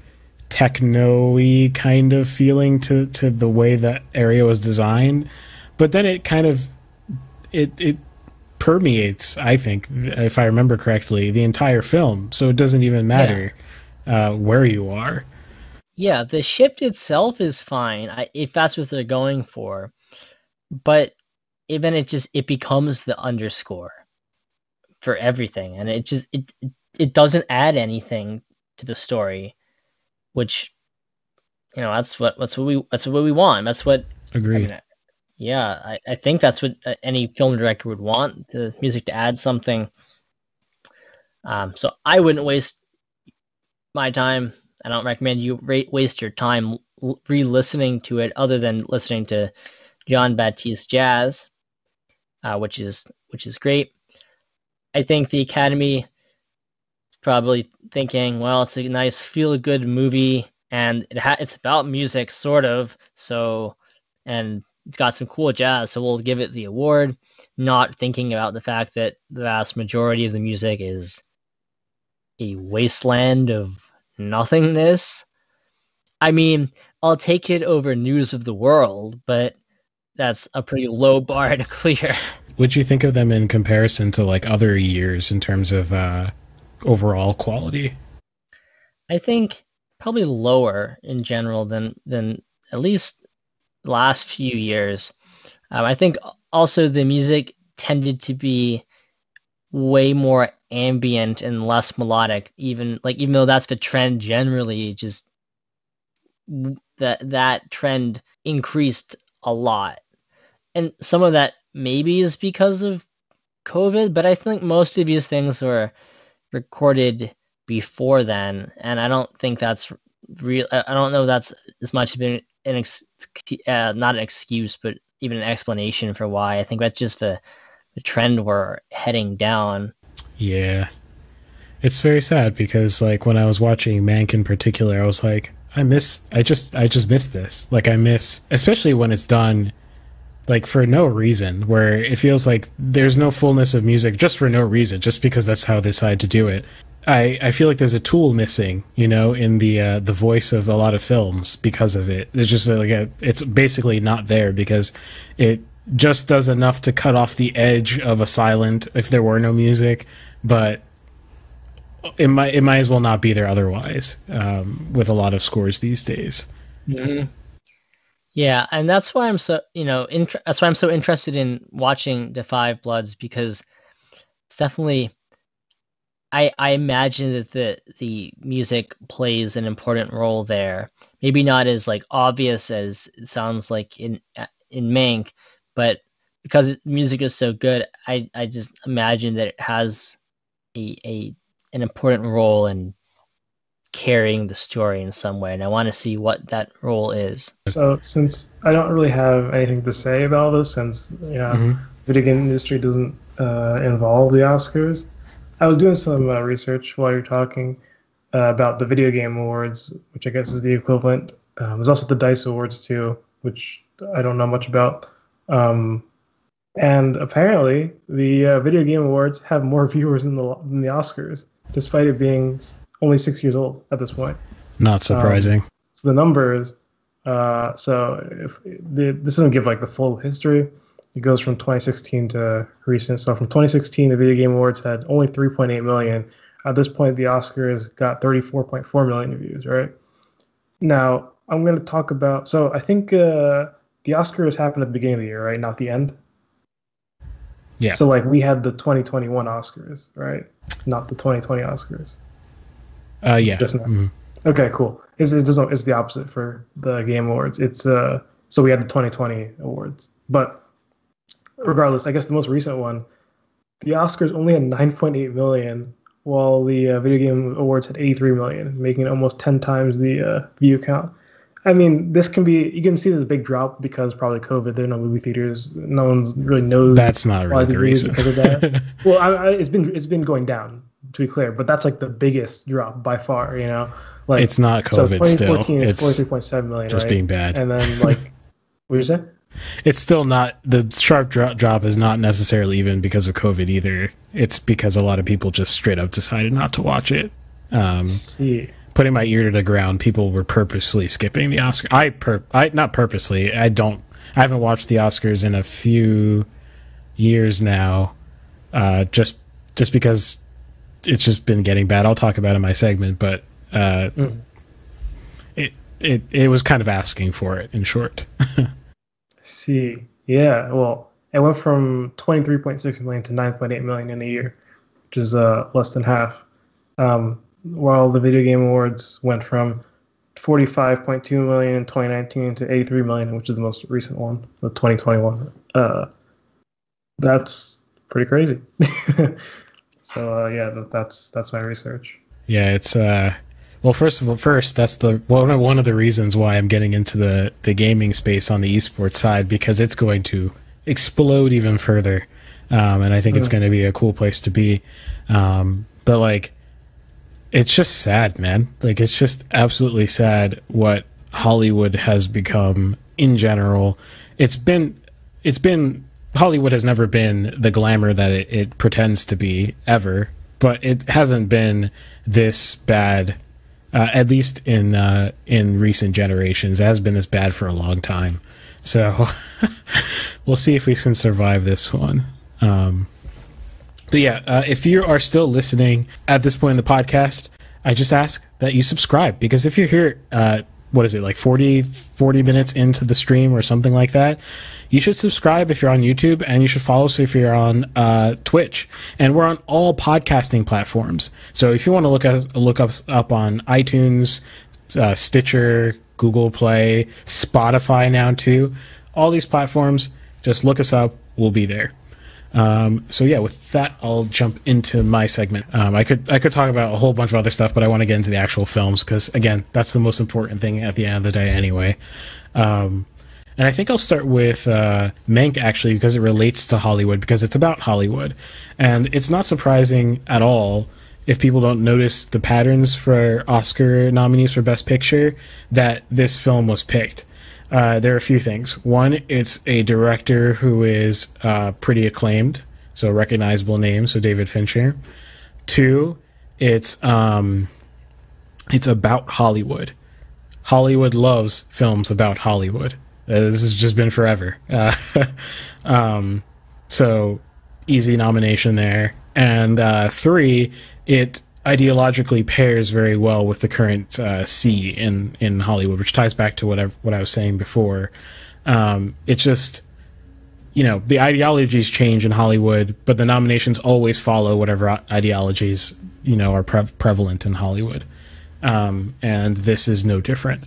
techno-y kind of feeling to the way that area was designed. But then it kind of it permeates, I think, if I remember correctly, the entire film. So it doesn't even matter where you are. Yeah, the shift itself is fine if that's what they're going for, but even it becomes the underscore for everything, and it doesn't add anything to the story, which that's what we want. That's what Agreed. I think that's what any film director would want, the music to add something. So I wouldn't waste my time. I don't recommend you waste your time re-listening to it, other than listening to John Baptiste Jazz, which is great. I think the Academy is probably thinking, well, it's a nice feel-good movie, and it's about music, sort of. So, and it's got some cool jazz, so we'll give it the award, not thinking about the fact that the vast majority of the music is a wasteland of nothingness. I mean, I'll take it over News of the World, but that's a pretty low bar to clear. What'd you think of them in comparison to like other years in terms of overall quality? I think probably lower in general than at least the last few years. I think also the music tended to be way more ambient and less melodic, even though that's the trend generally, just that trend increased a lot. And some of that maybe is because of COVID, but I think most of these things were recorded before then, and I don't think that's real. I don't know if that's as much of not an excuse, but even an explanation for why. I think that's just the trend we're heading down. Yeah, it's very sad because like when I was watching Mank in particular, I was like, I just miss this. Like I miss, especially when it's done like for no reason, where it feels like there's no fullness of music just for no reason, just because that's how they decide to do it. I feel like there's a tool missing, in the voice of a lot of films because of it. There's just it's basically not there because it just does enough to cut off the edge of a silent if there were no music, but it might as well not be there otherwise, with a lot of scores these days. Mm-hmm. Yeah, and that's why I'm so that's why I'm so interested in watching The Five Bloods, because it's definitely I imagine that the music plays an important role there. Maybe not as like obvious as it sounds like in Mank, but because music is so good, I just imagine that it has an important role in carrying the story in some way, and I want to see what that role is. So since I don't really have anything to say about this, since video game industry doesn't involve the Oscars, I was doing some research while you're talking about the Video Game Awards, which I guess is the equivalent. There's also the DICE Awards too, which I don't know much about. And apparently, the Video Game Awards have more viewers than the Oscars, despite it being only 6 years old at this point. Not surprising. So the numbers. So this doesn't give like the full history. It goes from 2016 to recent. So from 2016, the Video Game Awards had only 3.8 million. At this point, the Oscars got 34.4 million views, right? Now, I'm going to talk about... So I think the Oscars happened at the beginning of the year, right? Not the end? Yeah. So like we had the 2021 Oscars, right? Not the 2020 Oscars. Yeah. Just now. Mm-hmm. Okay, cool. It's the opposite for the Game Awards. It's so we had the 2020 awards, but regardless, I guess the most recent one, the Oscars only had 9.8 million, while the Video Game Awards had 83 million, making it almost 10 times the view count. I mean, you can see there's a big drop because probably COVID. There are no movie theaters. No one really knows. That's not really the reason. Because of that. Well, it's been going down, to be clear, but that's like the biggest drop by far. Like it's not COVID. So 2014 still. is 43.7 million. Just right? being bad. And then like, what did you say? It's still not, the sharp drop is not necessarily even because of COVID either. It's because a lot of people just straight up decided not to watch it. See. Putting my ear to the ground, people were purposely skipping the Oscar. I not purposely. I haven't watched the Oscars in a few years now, just because it's just been getting bad. I'll talk about it in my segment, but it was kind of asking for it, in short. See, yeah, well, it went from 23.6 million to 9.8 million in a year, which is less than half. While the Video Game Awards went from 45.2 million in 2019 to 83 million, which is the most recent one, the 2021. That's pretty crazy. So yeah, that's my research. Yeah, it's well, first that's one of the reasons why I'm getting into the gaming space on the esports side, because it's going to explode even further, and I think it's going to be a cool place to be. But like, it's just sad, man. Like, it's just absolutely sad what Hollywood has become in general. It's been Hollywood has never been the glamour that it pretends to be ever, but it hasn't been this bad. At least in recent generations, it has been this bad for a long time. So we'll see if we can survive this one. But yeah, if you are still listening at this point in the podcast, I just ask that you subscribe, because if you're here, what is it, like 40 minutes into the stream or something like that, you should subscribe if you're on YouTube, and you should follow us if you're on Twitch. And we're on all podcasting platforms. So if you want to look us up on iTunes, Stitcher, Google Play, Spotify now too, all these platforms, just look us up. We'll be there. So yeah, with that, I'll jump into my segment. I could talk about a whole bunch of other stuff, but I want to get into the actual films, because again, that's the most important thing at the end of the day anyway. And I think I'll start with Mank, actually, because it relates to Hollywood, because it's about Hollywood. And it's not surprising at all if people don't notice the patterns for Oscar nominees for Best Picture that this film was picked. There are a few things. One, it's a director who is pretty acclaimed, so a recognizable name, so David Fincher. Two, it's about Hollywood. Hollywood loves films about Hollywood. This has just been forever. So easy nomination there. And three, it ideologically pairs very well with the current sea in Hollywood, which ties back to what I was saying before. It's just, the ideologies change in Hollywood, but the nominations always follow whatever ideologies are prevalent in Hollywood, and this is no different.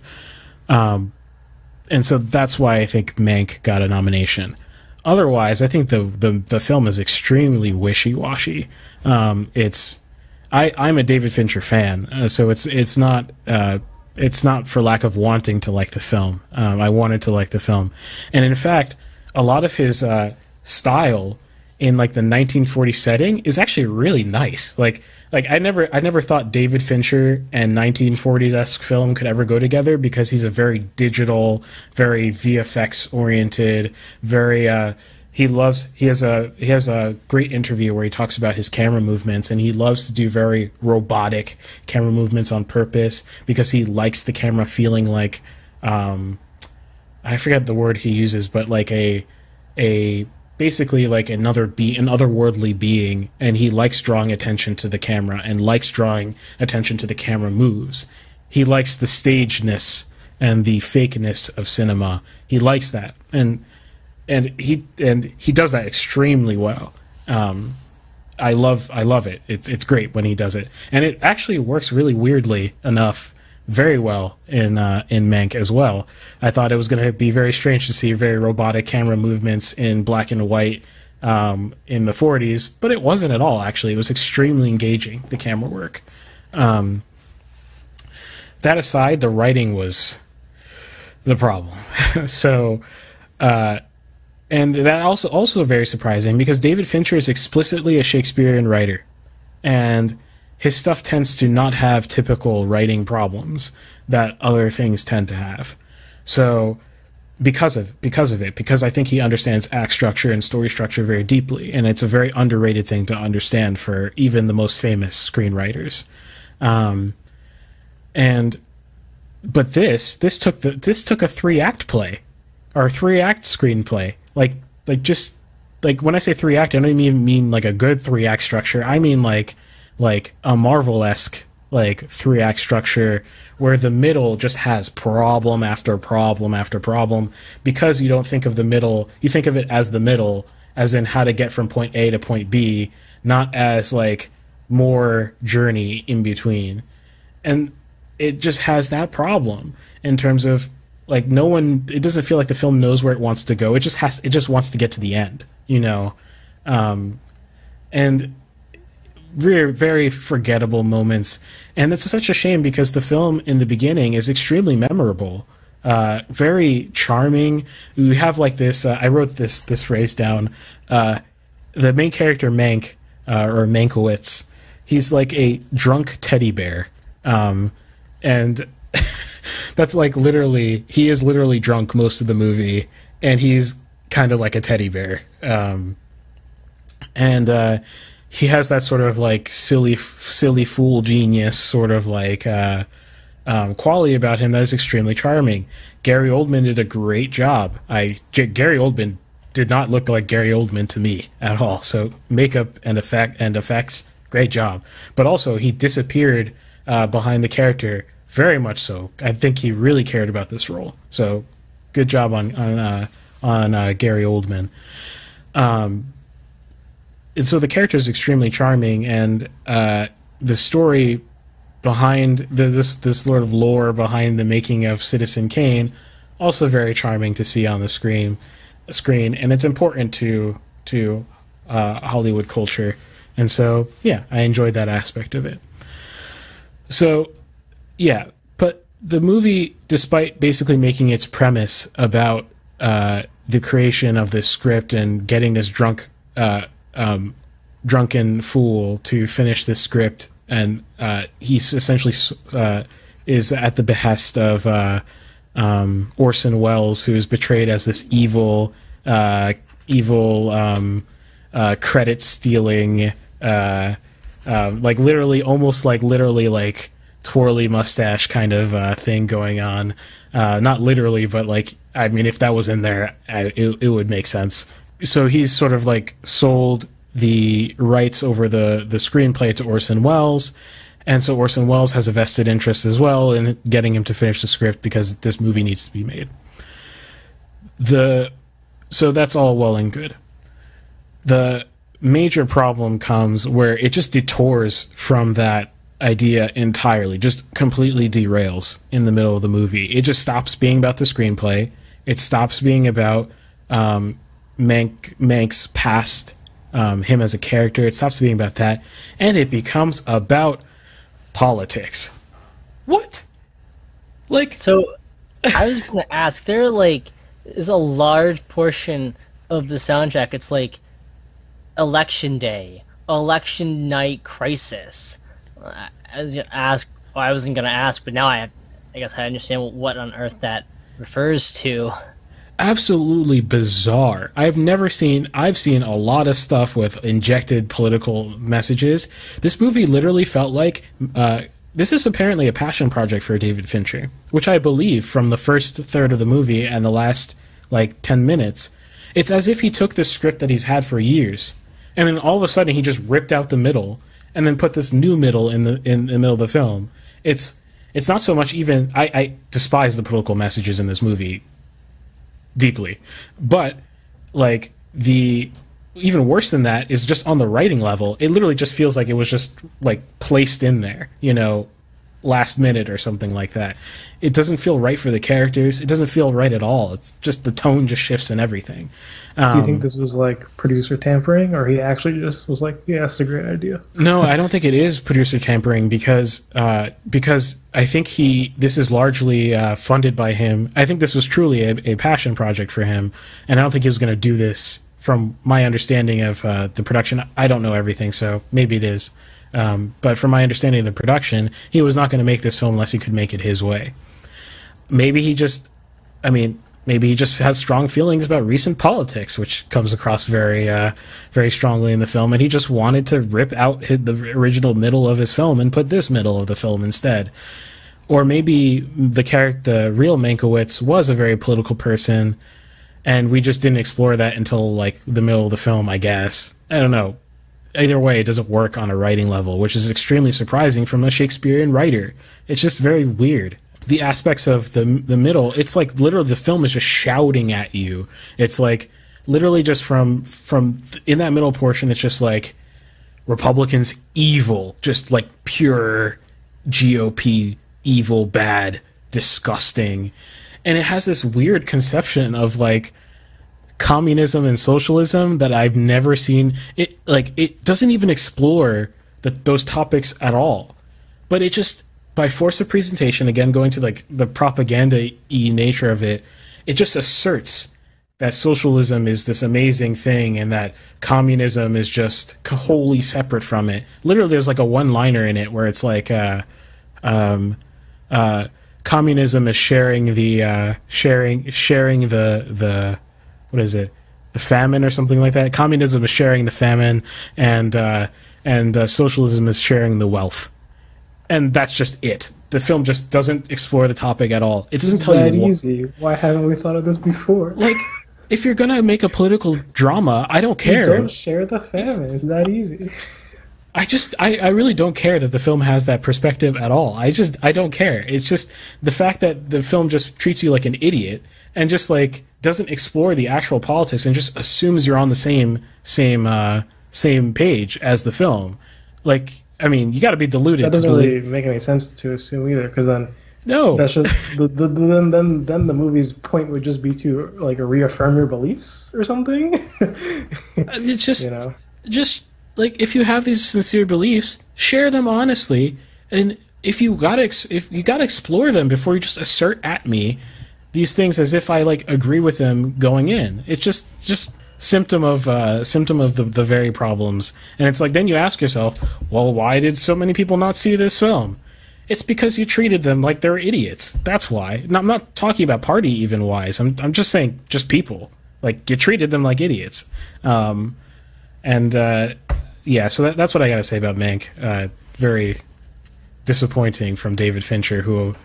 And so that's why I think Mank got a nomination. Otherwise, I think the film is extremely wishy-washy. I'm a David Fincher fan, so it's not for lack of wanting to like the film. I wanted to like the film, and in fact, a lot of his style in like the 1940 setting is actually really nice. Like I never thought David Fincher and 1940s-esque film could ever go together, because he's a very digital, very VFX oriented, very he has a great interview where he talks about his camera movements, and he loves to do very robotic camera movements on purpose, because he likes the camera feeling like I forget the word he uses, but like a basically like an otherworldly being, and he likes drawing attention to the camera and likes drawing attention to the camera moves. He likes the stagedness and the fakeness of cinema. He likes that, and he does that extremely well. I love it. It's great when he does it, and it actually works really weirdly enough very well in Mank as well. I thought it was going to be very strange to see very robotic camera movements in black and white in the 40s, but it wasn't at all, actually. It was extremely engaging, the camera work. That aside, the writing was the problem. So, and that also very surprising, because David Fincher is explicitly a Shakespearean writer, and his stuff tends to not have typical writing problems that other things tend to have. So because of it, because I think he understands act structure and story structure very deeply, and it's a very underrated thing to understand for even the most famous screenwriters. But this took a 3-act play, or a 3-act screenplay. Like when I say 3-act, I don't even mean like a good 3-act structure. I mean like a Marvel-esque like 3-act structure, where the middle just has problem after problem after problem, because you don't think of the middle, you think of it as the middle, as in how to get from point A to point B, not as like more journey in between. And it just has that problem in terms of like it doesn't feel like the film knows where it wants to go. It just wants to get to the end, you know? And very, very forgettable moments. And it's such a shame, because the film in the beginning is extremely memorable, very charming. We have like this, I wrote this phrase down, the main character, Mank, or Mankiewicz, he's like a drunk teddy bear. And that's like literally, he is literally drunk most of the movie, and he's kind of like a teddy bear. He has that sort of like silly fool genius sort of like quality about him that is extremely charming. Gary Oldman did a great job. Gary Oldman did not look like Gary Oldman to me at all. So makeup and effects, great job. But also he disappeared behind the character, very much so. I think he really cared about this role. So good job on Gary Oldman. And so the character is extremely charming, and the story behind this sort of lore behind the making of Citizen Kane, also very charming to see on the screen, and it's important to Hollywood culture, and so yeah, I enjoyed that aspect of it. So yeah, but the movie, despite basically making its premise about the creation of this script and getting this drunken fool to finish this script, and he's essentially is at the behest of Orson Welles, who is portrayed as this evil credit stealing, like literally like twirly mustache kind of thing going on. Not literally, but like, I mean, if that was in there, it would make sense. So he's sort of like sold the rights over the screenplay to Orson Welles, and so Orson Welles has a vested interest as well in getting him to finish the script, because this movie needs to be made. So that's all well and good. The major problem comes where it just detours from that idea entirely, just completely derails in the middle of the movie. It just stops being about the screenplay. It stops being about Mank's past, him as a character. It stops being about that, and it becomes about politics. What? Like, so I was going to ask, there is a large portion of the soundtrack. It's like election day, election night crisis. I was going to ask, well, I wasn't going to ask, but now I guess I understand what on earth that refers to. Absolutely bizarre. I've seen a lot of stuff with injected political messages. This movie literally felt like this is apparently a passion project for David Fincher, which I believe from the first third of the movie and the last like 10 minutes. It's as if he took this script that he's had for years, and then all of a sudden he just ripped out the middle and then put this new middle in the middle of the film. It's not so much even, I despise the political messages in this movie deeply, but like even worse than that is just on the writing level. It literally just feels like it was just like placed in there, last minute or something like that. It doesn't feel right for the characters. It doesn't feel right at all. It's just the tone just shifts and everything. Do you think this was like producer tampering, or he actually just was like, yeah, that's a great idea? No, I don't think it is producer tampering, because I think this is largely funded by him. I think this was truly a passion project for him, and I don't think he was going to do this. From my understanding of the production, I don't know everything, so maybe it is. But from my understanding of the production, he was not going to make this film unless he could make it his way. Maybe he just, maybe he just has strong feelings about recent politics, which comes across very strongly in the film, and he just wanted to rip out the original middle of his film and put this middle of the film instead. Or maybe the real Mankiewicz was a very political person, and we just didn't explore that until like the middle of the film, I guess. I don't know. Either way, it doesn't work on a writing level, which is extremely surprising from a Shakespearean writer. It's just very weird. The aspects of the middle, it's like literally the film is just shouting at you. It's like literally just from in that middle portion, it's just like Republicans evil, just like pure GOP evil, bad, disgusting. And it has this weird conception of like communism and socialism that I've never seen. It doesn't even explore those topics at all, but it just, by force of presentation, again going to like the propaganda-y nature of it, it just asserts that socialism is this amazing thing and that communism is just wholly separate from it. Literally, there's like a one-liner in it where it's like communism is sharing the what is it? The famine or something like that. Communism is sharing the famine, and socialism is sharing the wealth. And that's just it. The film just doesn't explore the topic at all. It doesn't tell you easy. Why haven't we thought of this before? Like, if you're gonna make a political drama, I don't care. You don't share the famine. It's that easy. I really don't care that the film has that perspective at all. I don't care. It's just the fact that the film just treats you like an idiot and just like doesn't explore the actual politics and just assumes you're on the same page as the film. Like, I mean, you got to be deluded. That doesn't really make any sense to assume either, because then no, that's just, then the movie's point would just be to like reaffirm your beliefs or something. It's just just like, if you have these sincere beliefs, share them honestly, and if you gotta explore them before you just assert at me these things as if I like agree with them going in. It's just symptom of the very problems. And it's like, then you ask yourself, well, why did so many people not see this film? It's because you treated them like they're idiots. That's why. I'm not talking about party even wise. I'm just saying just people. Like, you treated them like idiots. Yeah, so that's what I gotta say about Mank. Very disappointing from David Fincher, who,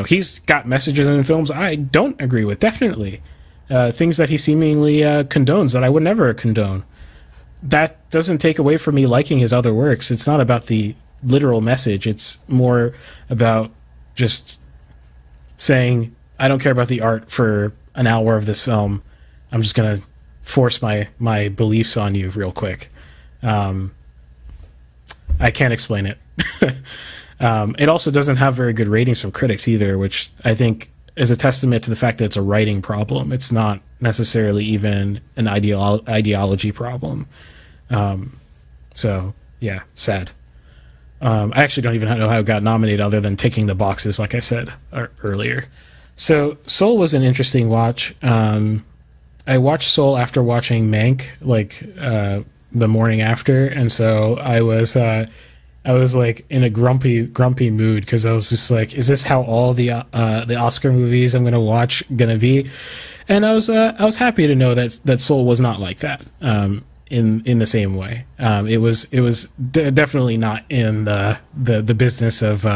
he's got messages in the films I don't agree with, definitely. Things that he seemingly condones that I would never condone. That doesn't take away from me liking his other works. It's not about the literal message. It's more about just saying, I don't care about the art for an hour of this film. I'm just going to force my beliefs on you real quick. I can't explain it. It also doesn't have very good ratings from critics either, which I think is a testament to the fact that it's a writing problem. It's not necessarily even an ideology problem. So, yeah, sad. I actually don't even know how it got nominated other than ticking the boxes, like I said earlier. So, Soul was an interesting watch. I watched Soul after watching Mank, like, the morning after, and so I was like in a grumpy mood, because I was just like, is this how all the Oscar movies I'm gonna watch gonna be? And I was happy to know that Soul was not like that. In the same way, it was definitely not in the business of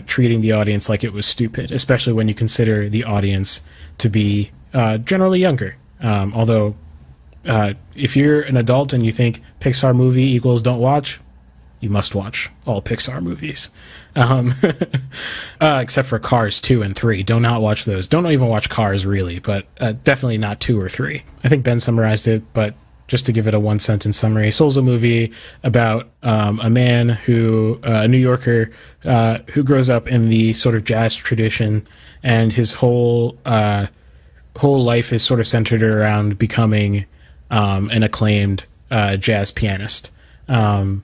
treating the audience like it was stupid, especially when you consider the audience to be generally younger. Although, if you're an adult and you think Pixar movie equals don't watch, you must watch all Pixar movies. Except for Cars 2 and 3. Do not watch those. Don't even watch Cars, really, but definitely not 2 or 3. I think Ben summarized it, but just to give it a one-sentence summary, Soul's a movie about a man a New Yorker, who grows up in the sort of jazz tradition, and his whole life is sort of centered around becoming an acclaimed jazz pianist. And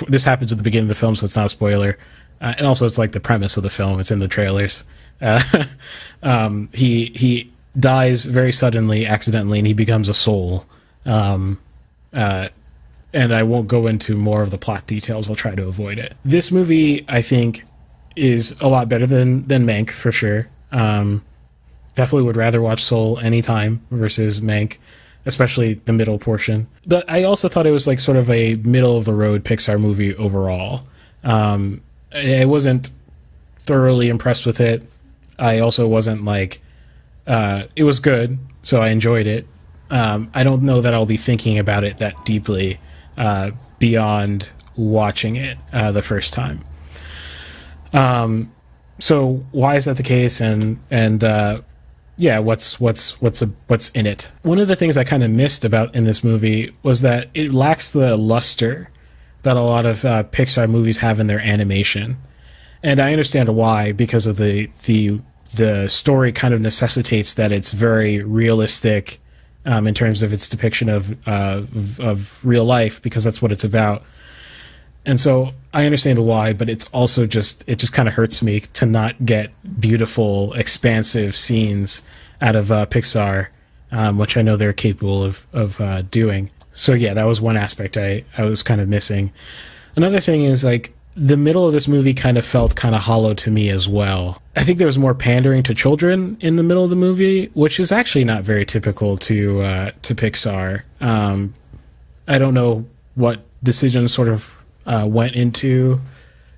this happens at the beginning of the film, so it's not a spoiler. And also, it's like the premise of the film. It's in the trailers. He dies very suddenly, accidentally, and he becomes a soul. And I won't go into more of the plot details. I'll try to avoid it. This movie, I think, is a lot better than Mank, for sure. Definitely would rather watch Soul anytime versus Mank, especially the middle portion. But I also thought it was like sort of a middle of the road Pixar movie overall. I wasn't thoroughly impressed with it. I also wasn't like, it was good, so I enjoyed it. I don't know that I'll be thinking about it that deeply beyond watching it the first time. So why is that the case? And yeah, what's in it? One of the things I kind of missed about in this movie was that it lacks the luster that a lot of Pixar movies have in their animation, and I understand why, because of the story kind of necessitates that it's very realistic in terms of its depiction of real life, because that's what it's about. And so I understand why, but it's also it just kind of hurts me to not get beautiful, expansive scenes out of Pixar, which I know they're capable of doing. So yeah, that was one aspect I was kind of missing. Another thing is, like, the middle of this movie kind of felt kind of hollow to me as well. I think there was more pandering to children in the middle of the movie, which is actually not very typical to Pixar. I don't know what decisions sort of went into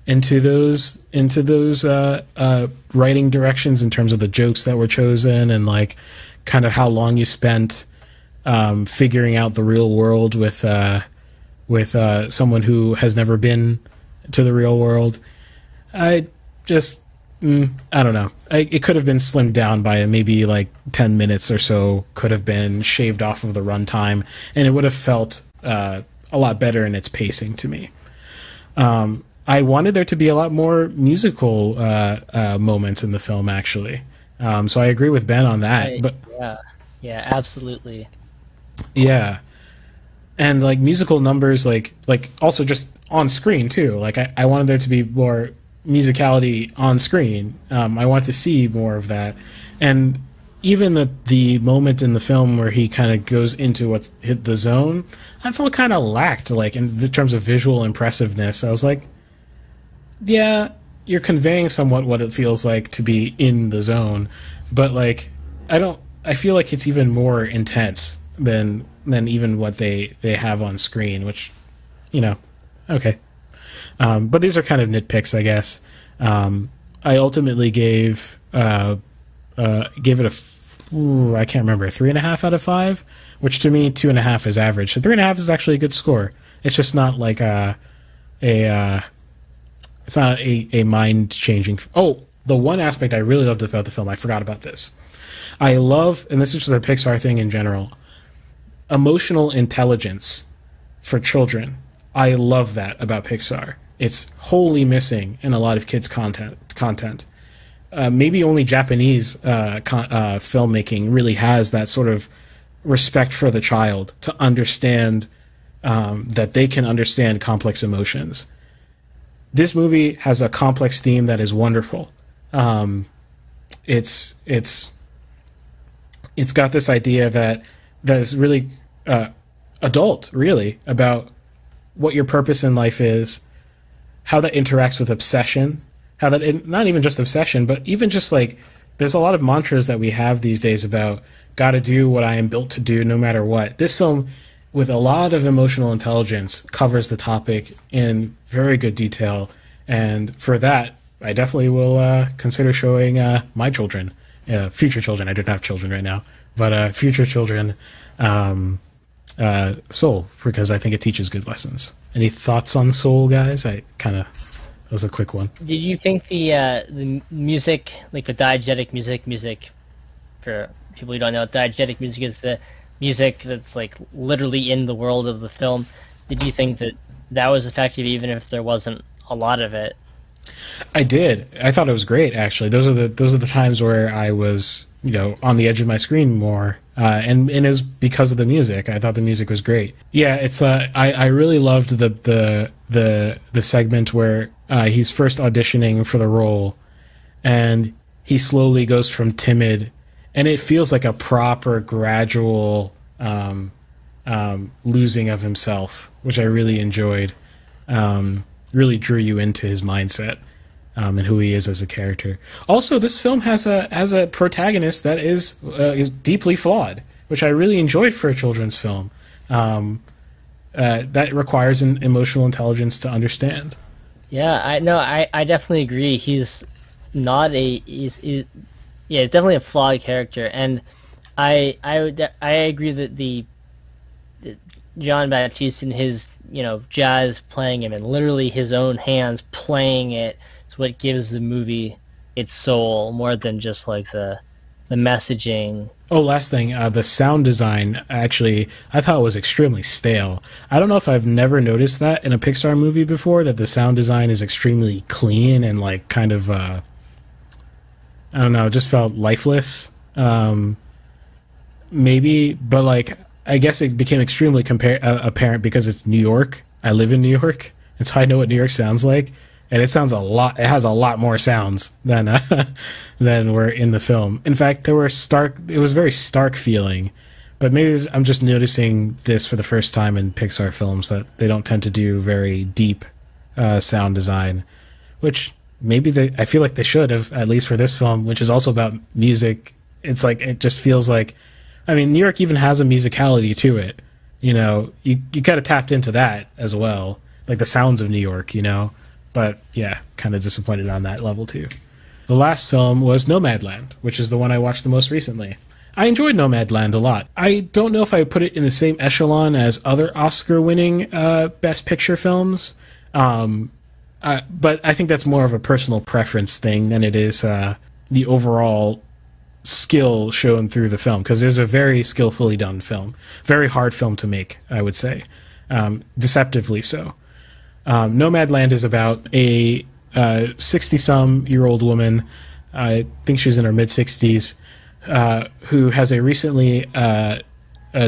those writing directions in terms of the jokes that were chosen, and like kind of how long you spent figuring out the real world with someone who has never been to the real world. I just I don't know. It could have been slimmed down by maybe like 10 minutes or so. Could have been shaved off of the runtime, and it would have felt a lot better in its pacing to me. I wanted there to be a lot more musical moments in the film, actually. So I agree with Ben on that. But yeah, absolutely. Yeah, and like musical numbers, like also just on screen too. Like I wanted there to be more musicality on screen. I want to see more of that, and even the moment in the film where he kind of goes into what's hit the zone, I felt kind of lacked, like in terms of visual impressiveness. I was like, yeah, you're conveying somewhat what it feels like to be in the zone, but like I feel like it's even more intense than even what they have on screen, which, you know, okay. But these are kind of nitpicks, I guess. I ultimately gave it I can't remember, 3.5 out of 5, which to me 2.5 is average. So 3.5 is actually a good score. It's just not like it's not a mind changing. Oh, the one aspect I really loved about the film, I forgot about this. I love, and this is just a Pixar thing in general, emotional intelligence for children. I love that about Pixar. It's wholly missing in a lot of kids' content. Maybe only Japanese filmmaking really has that sort of respect for the child to understand that they can understand complex emotions. This movie has a complex theme that is wonderful. It's got this idea that is really adult, really, about what your purpose in life is, how that interacts with obsession, how that not even just obsession, but even just like there's a lot of mantras that we have these days about gotta do what I am built to do no matter what. This film, with a lot of emotional intelligence, covers the topic in very good detail, and for that, I definitely will consider showing my children, future children. I don't have children right now, but future children, Soul, because I think it teaches good lessons. Any thoughts on Soul, guys? That was a quick one. Did you think the music, like the diegetic music, for people who don't know, diegetic music is the music that's like literally in the world of the film. Did you think that was effective, even if there wasn't a lot of it? I did. I thought it was great, actually. Those are the times where I was, on the edge of my screen more, and it was because of the music. I thought the music was great. Yeah, it's I really loved the segment where he's first auditioning for the role, and he slowly goes from timid, and it feels like a proper gradual losing of himself, which I really enjoyed. Really drew you into his mindset. and who he is as a character. Also, this film has a protagonist that is deeply flawed, which I really enjoyed for a children's film. That requires an emotional intelligence to understand. Yeah, I definitely agree. He's definitely a flawed character, and I agree that the John Baptiste and his jazz playing him and literally his own hands playing it is what gives the movie its soul more than just like the messaging. Oh, last thing, the sound design, actually, I thought was extremely stale. I don't know if I've never noticed that in a Pixar movie before, that the sound design is extremely clean and, like, kind of, I don't know, just felt lifeless. Maybe, but, like, I guess it became extremely apparent because it's New York. I live in New York, and so I know what New York sounds like. And it sounds it has a lot more sounds than were in the film. In fact, it was very stark feeling. But maybe I'm just noticing this for the first time in Pixar films, that they don't tend to do very deep sound design, which maybe I feel like they should have, at least for this film, which is also about music. It's like, it just feels like, I mean, New York even has a musicality to it. You kind of tapped into that as well, like the sounds of New York, But yeah, kind of disappointed on that level too. The last film was Nomadland, which is the one I watched the most recently. I enjoyed Nomadland a lot. I don't know if I would put it in the same echelon as other Oscar-winning Best Picture films, but I think that's more of a personal preference thing than it is the overall skill shown through the film, because there's a very skillfully done film. Very hard film to make, I would say. Deceptively so. Nomadland is about a 60-some-year-old woman, I think she's in her mid-60s, who has a recently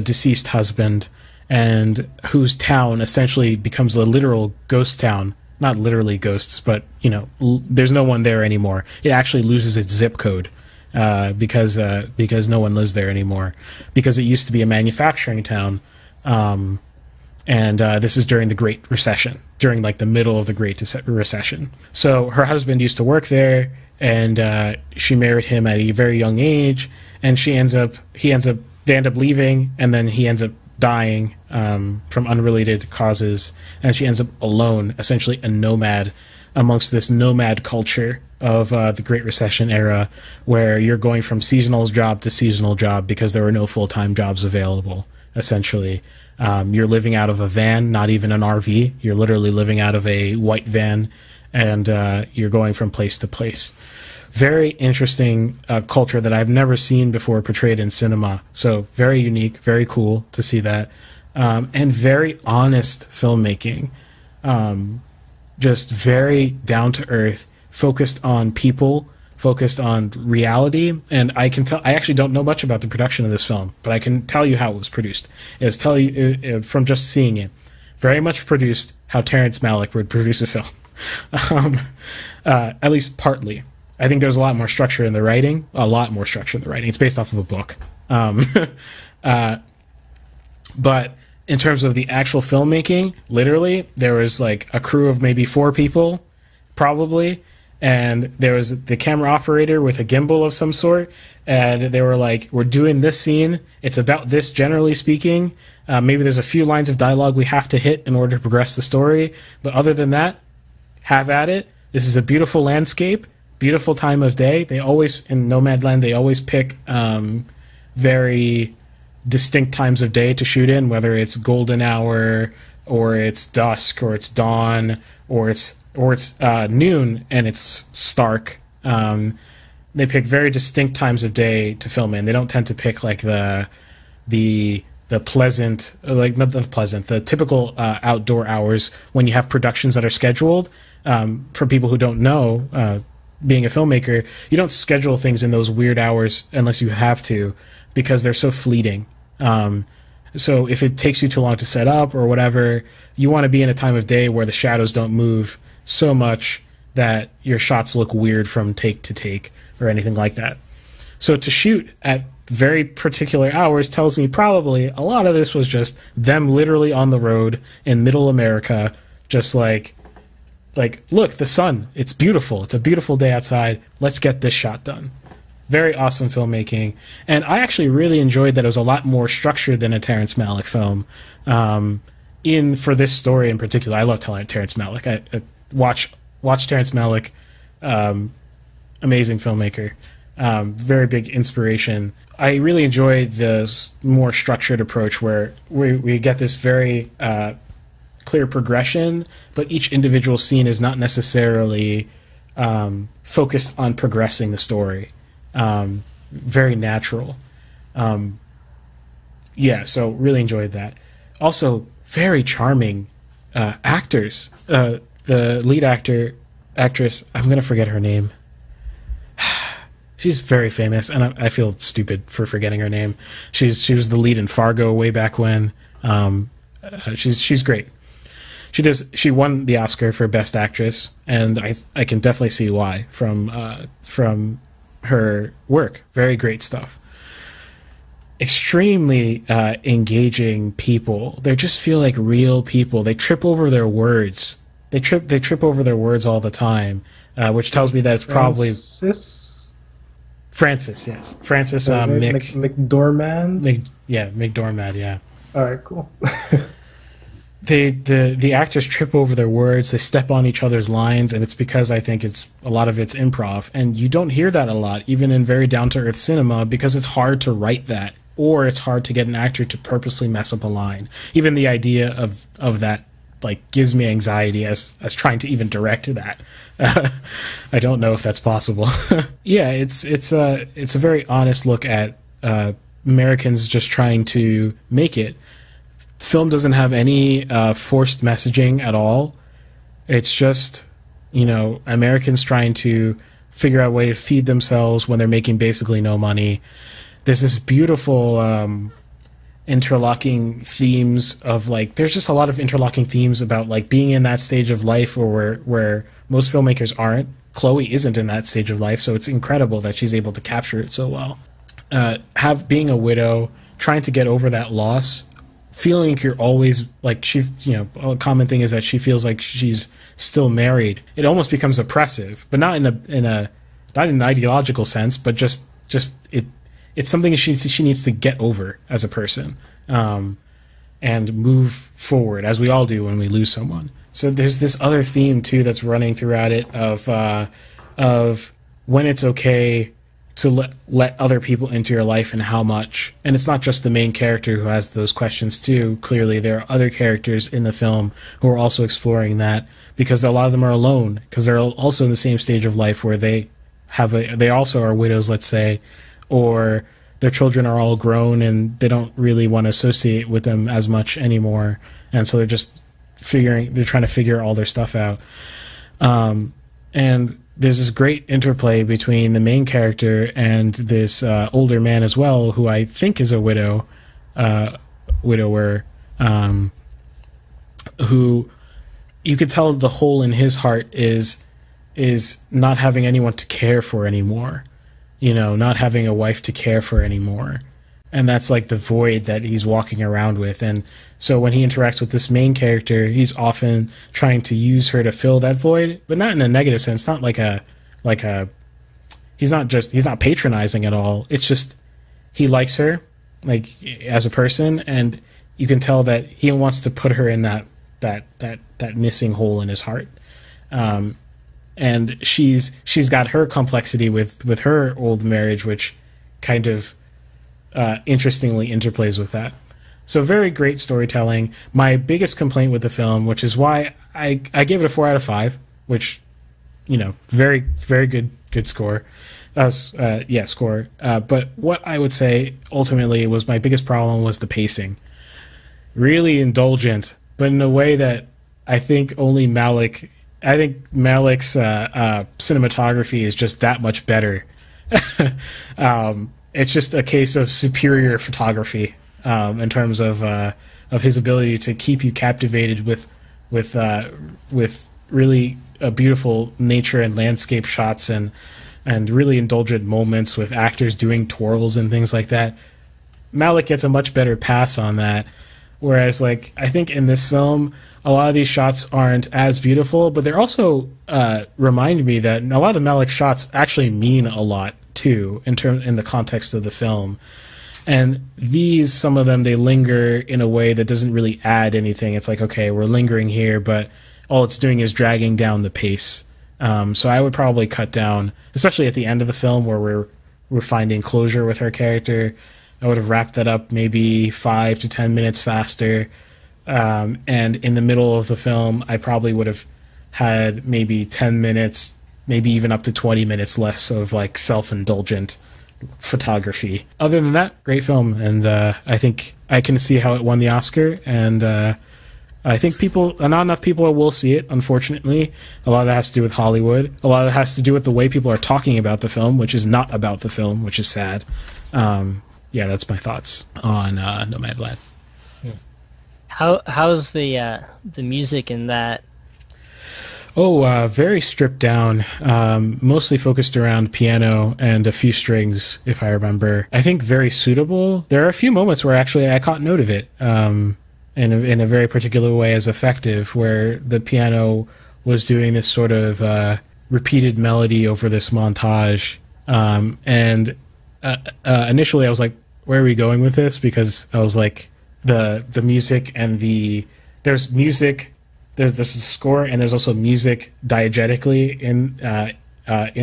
deceased husband, and whose town essentially becomes a literal ghost town. Not literally ghosts, but, there's no one there anymore. It actually loses its zip code because no one lives there anymore, because it used to be a manufacturing town. And this is during the Great Recession, during like the middle of the Great Recession. So her husband used to work there, and she married him at a very young age, and they end up leaving, and then he ends up dying from unrelated causes, and she ends up alone, essentially a nomad amongst this nomad culture of the Great Recession era, where you're going from seasonal job to seasonal job because there were no full-time jobs available, essentially. You're living out of a van, not even an RV. You're literally living out of a white van, and you're going from place to place. Very interesting culture that I've never seen before portrayed in cinema. So very unique, very cool to see that. And very honest filmmaking. Just very down-to-earth, focused on people, focused on reality, and I actually don't know much about the production of this film, but I can tell you how it was produced. From just seeing it, very much produced how Terrence Malick would produce a film. At least partly. I think there's a lot more structure in the writing. It's based off of a book. But in terms of the actual filmmaking, literally, there was like a crew of maybe 4 people, probably, and there was the camera operator with a gimbal of some sort, and they were like, we're doing this scene, it's about this, generally speaking, maybe there's a few lines of dialogue we have to hit in order to progress the story, but other than that, have at it. This is a beautiful landscape, beautiful time of day. They always, in Nomadland, they always pick very distinct times of day to shoot in, whether it's golden hour, or it's dusk, or it's dawn, or it's noon and it's stark. They pick very distinct times of day to film in. They don't tend to pick like the pleasant, like not the pleasant, the typical outdoor hours when you have productions that are scheduled. For people who don't know, being a filmmaker, you don't schedule things in those weird hours unless you have to, because they're so fleeting. So if it takes you too long to set up or whatever, you want to be in a time of day where the shadows don't move so much that your shots look weird from take to take or anything like that. So to shoot at very particular hours tells me probably a lot of this was just them literally on the road in middle America, just like like, look, the sun, it's beautiful. It's a beautiful day outside. Let's get this shot done. Very awesome filmmaking. And I actually really enjoyed that it was a lot more structured than a Terrence Malick film. For this story in particular, I love Terrence Malick. I watch Terrence Malick, amazing filmmaker, very big inspiration. I really enjoy this more structured approach where we get this very clear progression, but each individual scene is not necessarily focused on progressing the story. Very natural. So really enjoyed that. Also, very charming actors. The lead actress, I'm going to forget her name. She's very famous, and I feel stupid for forgetting her name. She was the lead in Fargo way back when. She's great. She won the Oscar for Best Actress, and I can definitely see why from her work. Very great stuff. Extremely engaging people. They just feel like real people. They trip over their words. They trip over their words all the time, which tells me that it's probably Francis. Yes, Francis McDormand. McDormand. Yeah. All right, cool. The actors trip over their words. They step on each other's lines, and it's because I think a lot of it's improv, and you don't hear that a lot, even in very down to earth cinema, because it's hard to write that, or it's hard to get an actor to purposely mess up a line. Even the idea of that gives me anxiety as trying to even direct that. I don't know if that's possible. Yeah, it's a very honest look at Americans just trying to make it. Film doesn't have any forced messaging at all. It's just, Americans trying to figure out a way to feed themselves when they're making basically no money. There's this beautiful interlocking themes of there's just a lot of interlocking themes about being in that stage of life where most filmmakers aren't. Chloe isn't in that stage of life, so it's incredible that she's able to capture it so well. Being a widow, trying to get over that loss, feeling like you're always a common thing is that she feels like she's still married. It almost becomes oppressive, but not in an ideological sense, but just it's something she needs to get over as a person, and move forward, as we all do when we lose someone. So there's this other theme too that's running throughout it of when it's okay to let other people into your life and how much. And it's not just the main character who has those questions too. Clearly, there are other characters in the film who are also exploring that, because a lot of them are alone, because they're also in the same stage of life where they also are widows, let's say, or their children are all grown and they don't really want to associate with them as much anymore. And so they're trying to figure all their stuff out. And there's this great interplay between the main character and this older man as well, who I think is a widower, who you could tell the hole in his heart is not having anyone to care for anymore, not having a wife to care for anymore. And that's the void that he's walking around with. And so when he interacts with this main character, he's often trying to use her to fill that void, but not in a negative sense. Not he's not patronizing at all. It's just, he likes her, as a person, and you can tell that he wants to put her in that missing hole in his heart. And she's got her complexity with her old marriage, which kind of interestingly interplays with that. So very great storytelling. My biggest complaint with the film, which is why I gave it a 4 out of 5, which, very, very good score. Score. But what I would say ultimately was my biggest problem was the pacing. Really indulgent, but in a way that I think Malik's cinematography is just that much better. It's just a case of superior photography in terms of his ability to keep you captivated with really beautiful nature and landscape shots and really indulgent moments with actors doing twirls and things like that. Malick gets a much better pass on that. Whereas, like, I think in this film, a lot of these shots aren't as beautiful, but they're also remind me that a lot of Malick's shots actually mean a lot too in the context of the film. And these, some of them, they linger in a way that doesn't really add anything. It's like, okay, we're lingering here, but all it's doing is dragging down the pace. So I would probably cut down, especially at the end of the film where we're finding closure with her character. I would have wrapped that up maybe 5 to 10 minutes faster. And in the middle of the film, I probably would have had maybe 10 minutes, maybe even up to 20 minutes less of like self-indulgent photography. Other than that, great film. And I think I can see how it won the Oscar. And I think not enough people will see it, unfortunately. A lot of that has to do with Hollywood. A lot of it has to do with the way people are talking about the film, which is not about the film, which is sad. Yeah, that's my thoughts on Nomadland. How's the music in that? Oh, very stripped down, mostly focused around piano and a few strings, if I remember. I think very suitable. There are a few moments where actually I caught note of it in a very particular way as effective, where the piano was doing this sort of repeated melody over this montage. And initially I was like, where are we going with this? Because I was like, the music and there's music, there's this score, and there's also music diegetically in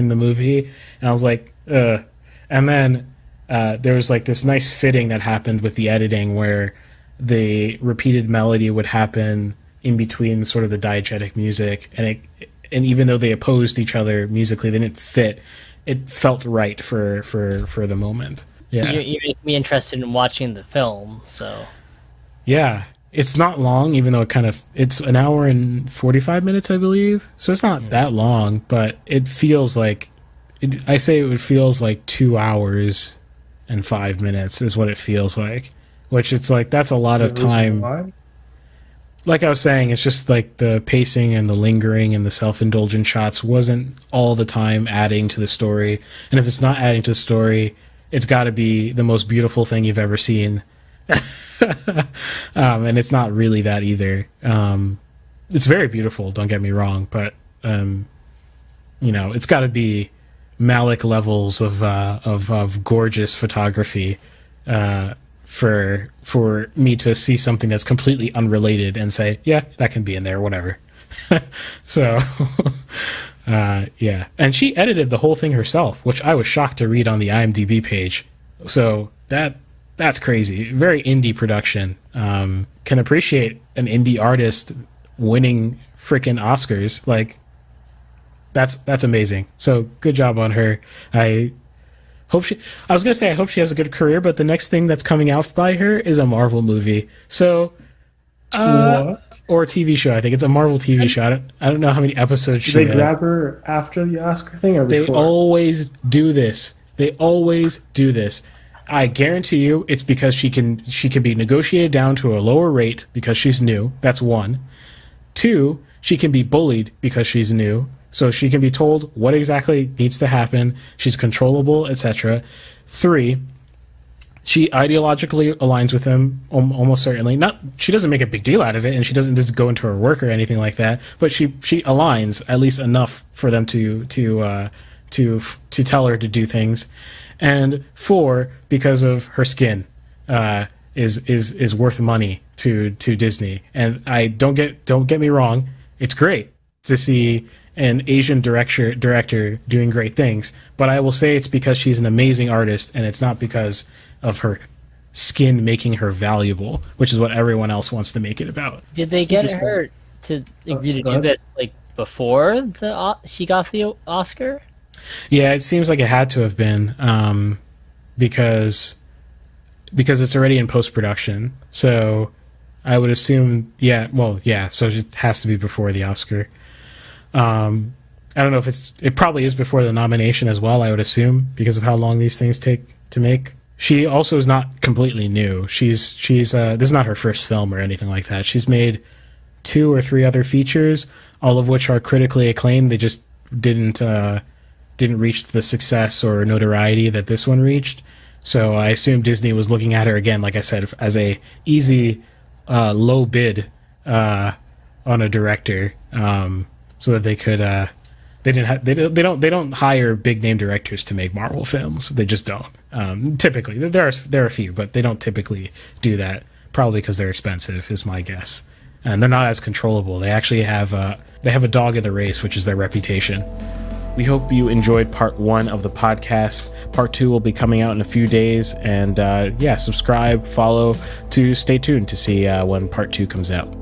the movie, and I was like, ugh. And then there was like this nice fitting that happened with the editing where the repeated melody would happen in between sort of the diegetic music, and even though they opposed each other musically, they didn't fit. It felt right for the moment. Yeah, you make me interested in watching the film. So yeah, it's not long, even though it's an hour and 45 minutes, I believe. So it's not that long, but it feels like it feels like 2 hours and 5 minutes is what it feels like. Which it's like that's a lot of time. Like I was saying, it's just like the pacing and the lingering and the self-indulgent shots wasn't all the time adding to the story. And if it's not adding to the story, it's got to be the most beautiful thing you've ever seen. And it's not really that either. It's very beautiful, don't get me wrong, but it's got to be Malick levels of gorgeous photography for me to see something that's completely unrelated and say, yeah, that can be in there, whatever. So, yeah. And she edited the whole thing herself, which I was shocked to read on the IMDb page. So that's crazy. Very indie production. Can appreciate an indie artist winning freaking Oscars. Like, that's amazing. So good job on her. I was going to say I hope she has a good career, but the next thing that's coming out by her is a Marvel movie. So, or a TV show. I think it's a Marvel TV show. I don't know how many episodes she had. Did they grab her after the Oscar thing or before? They always do this. I guarantee you it's because she can be negotiated down to a lower rate because she's new. That's one. 2, she can be bullied because she's new. So she can be told what exactly needs to happen. She's controllable, etc. 3, she ideologically aligns with them almost certainly. She doesn't make a big deal out of it, and she doesn't just go into her work or anything like that. But she aligns at least enough for them to tell her to do things. And 4, because of her skin, is worth money to Disney. And don't get me wrong, it's great to see an Asian director doing great things, but I will say it's because she's an amazing artist, and it's not because of her skin making her valuable, which is what everyone else wants to make it about. Did they get her to agree to do this like before she got the Oscar? Yeah, it seems like it had to have been because it's already in post-production. So I would assume, so it has to be before the Oscar. I don't know if it probably is before the nomination as well, I would assume, because of how long these things take to make. She also is not completely new. She's this is not her first film or anything like that. She's made 2 or 3 other features, all of which are critically acclaimed. They just didn't reach the success or notoriety that this one reached. So I assume Disney was looking at her again, like I said, as a easy low bid on a director, so that they could. They don't hire big name directors to make Marvel films. They just don't. Typically, there are a few, but they don't typically do that. Probably because they're expensive, is my guess, and they're not as controllable. They actually have a dog in the race, which is their reputation. We hope you enjoyed part 1 of the podcast. Part 2 will be coming out in a few days, and subscribe, follow to stay tuned to see when part 2 comes out.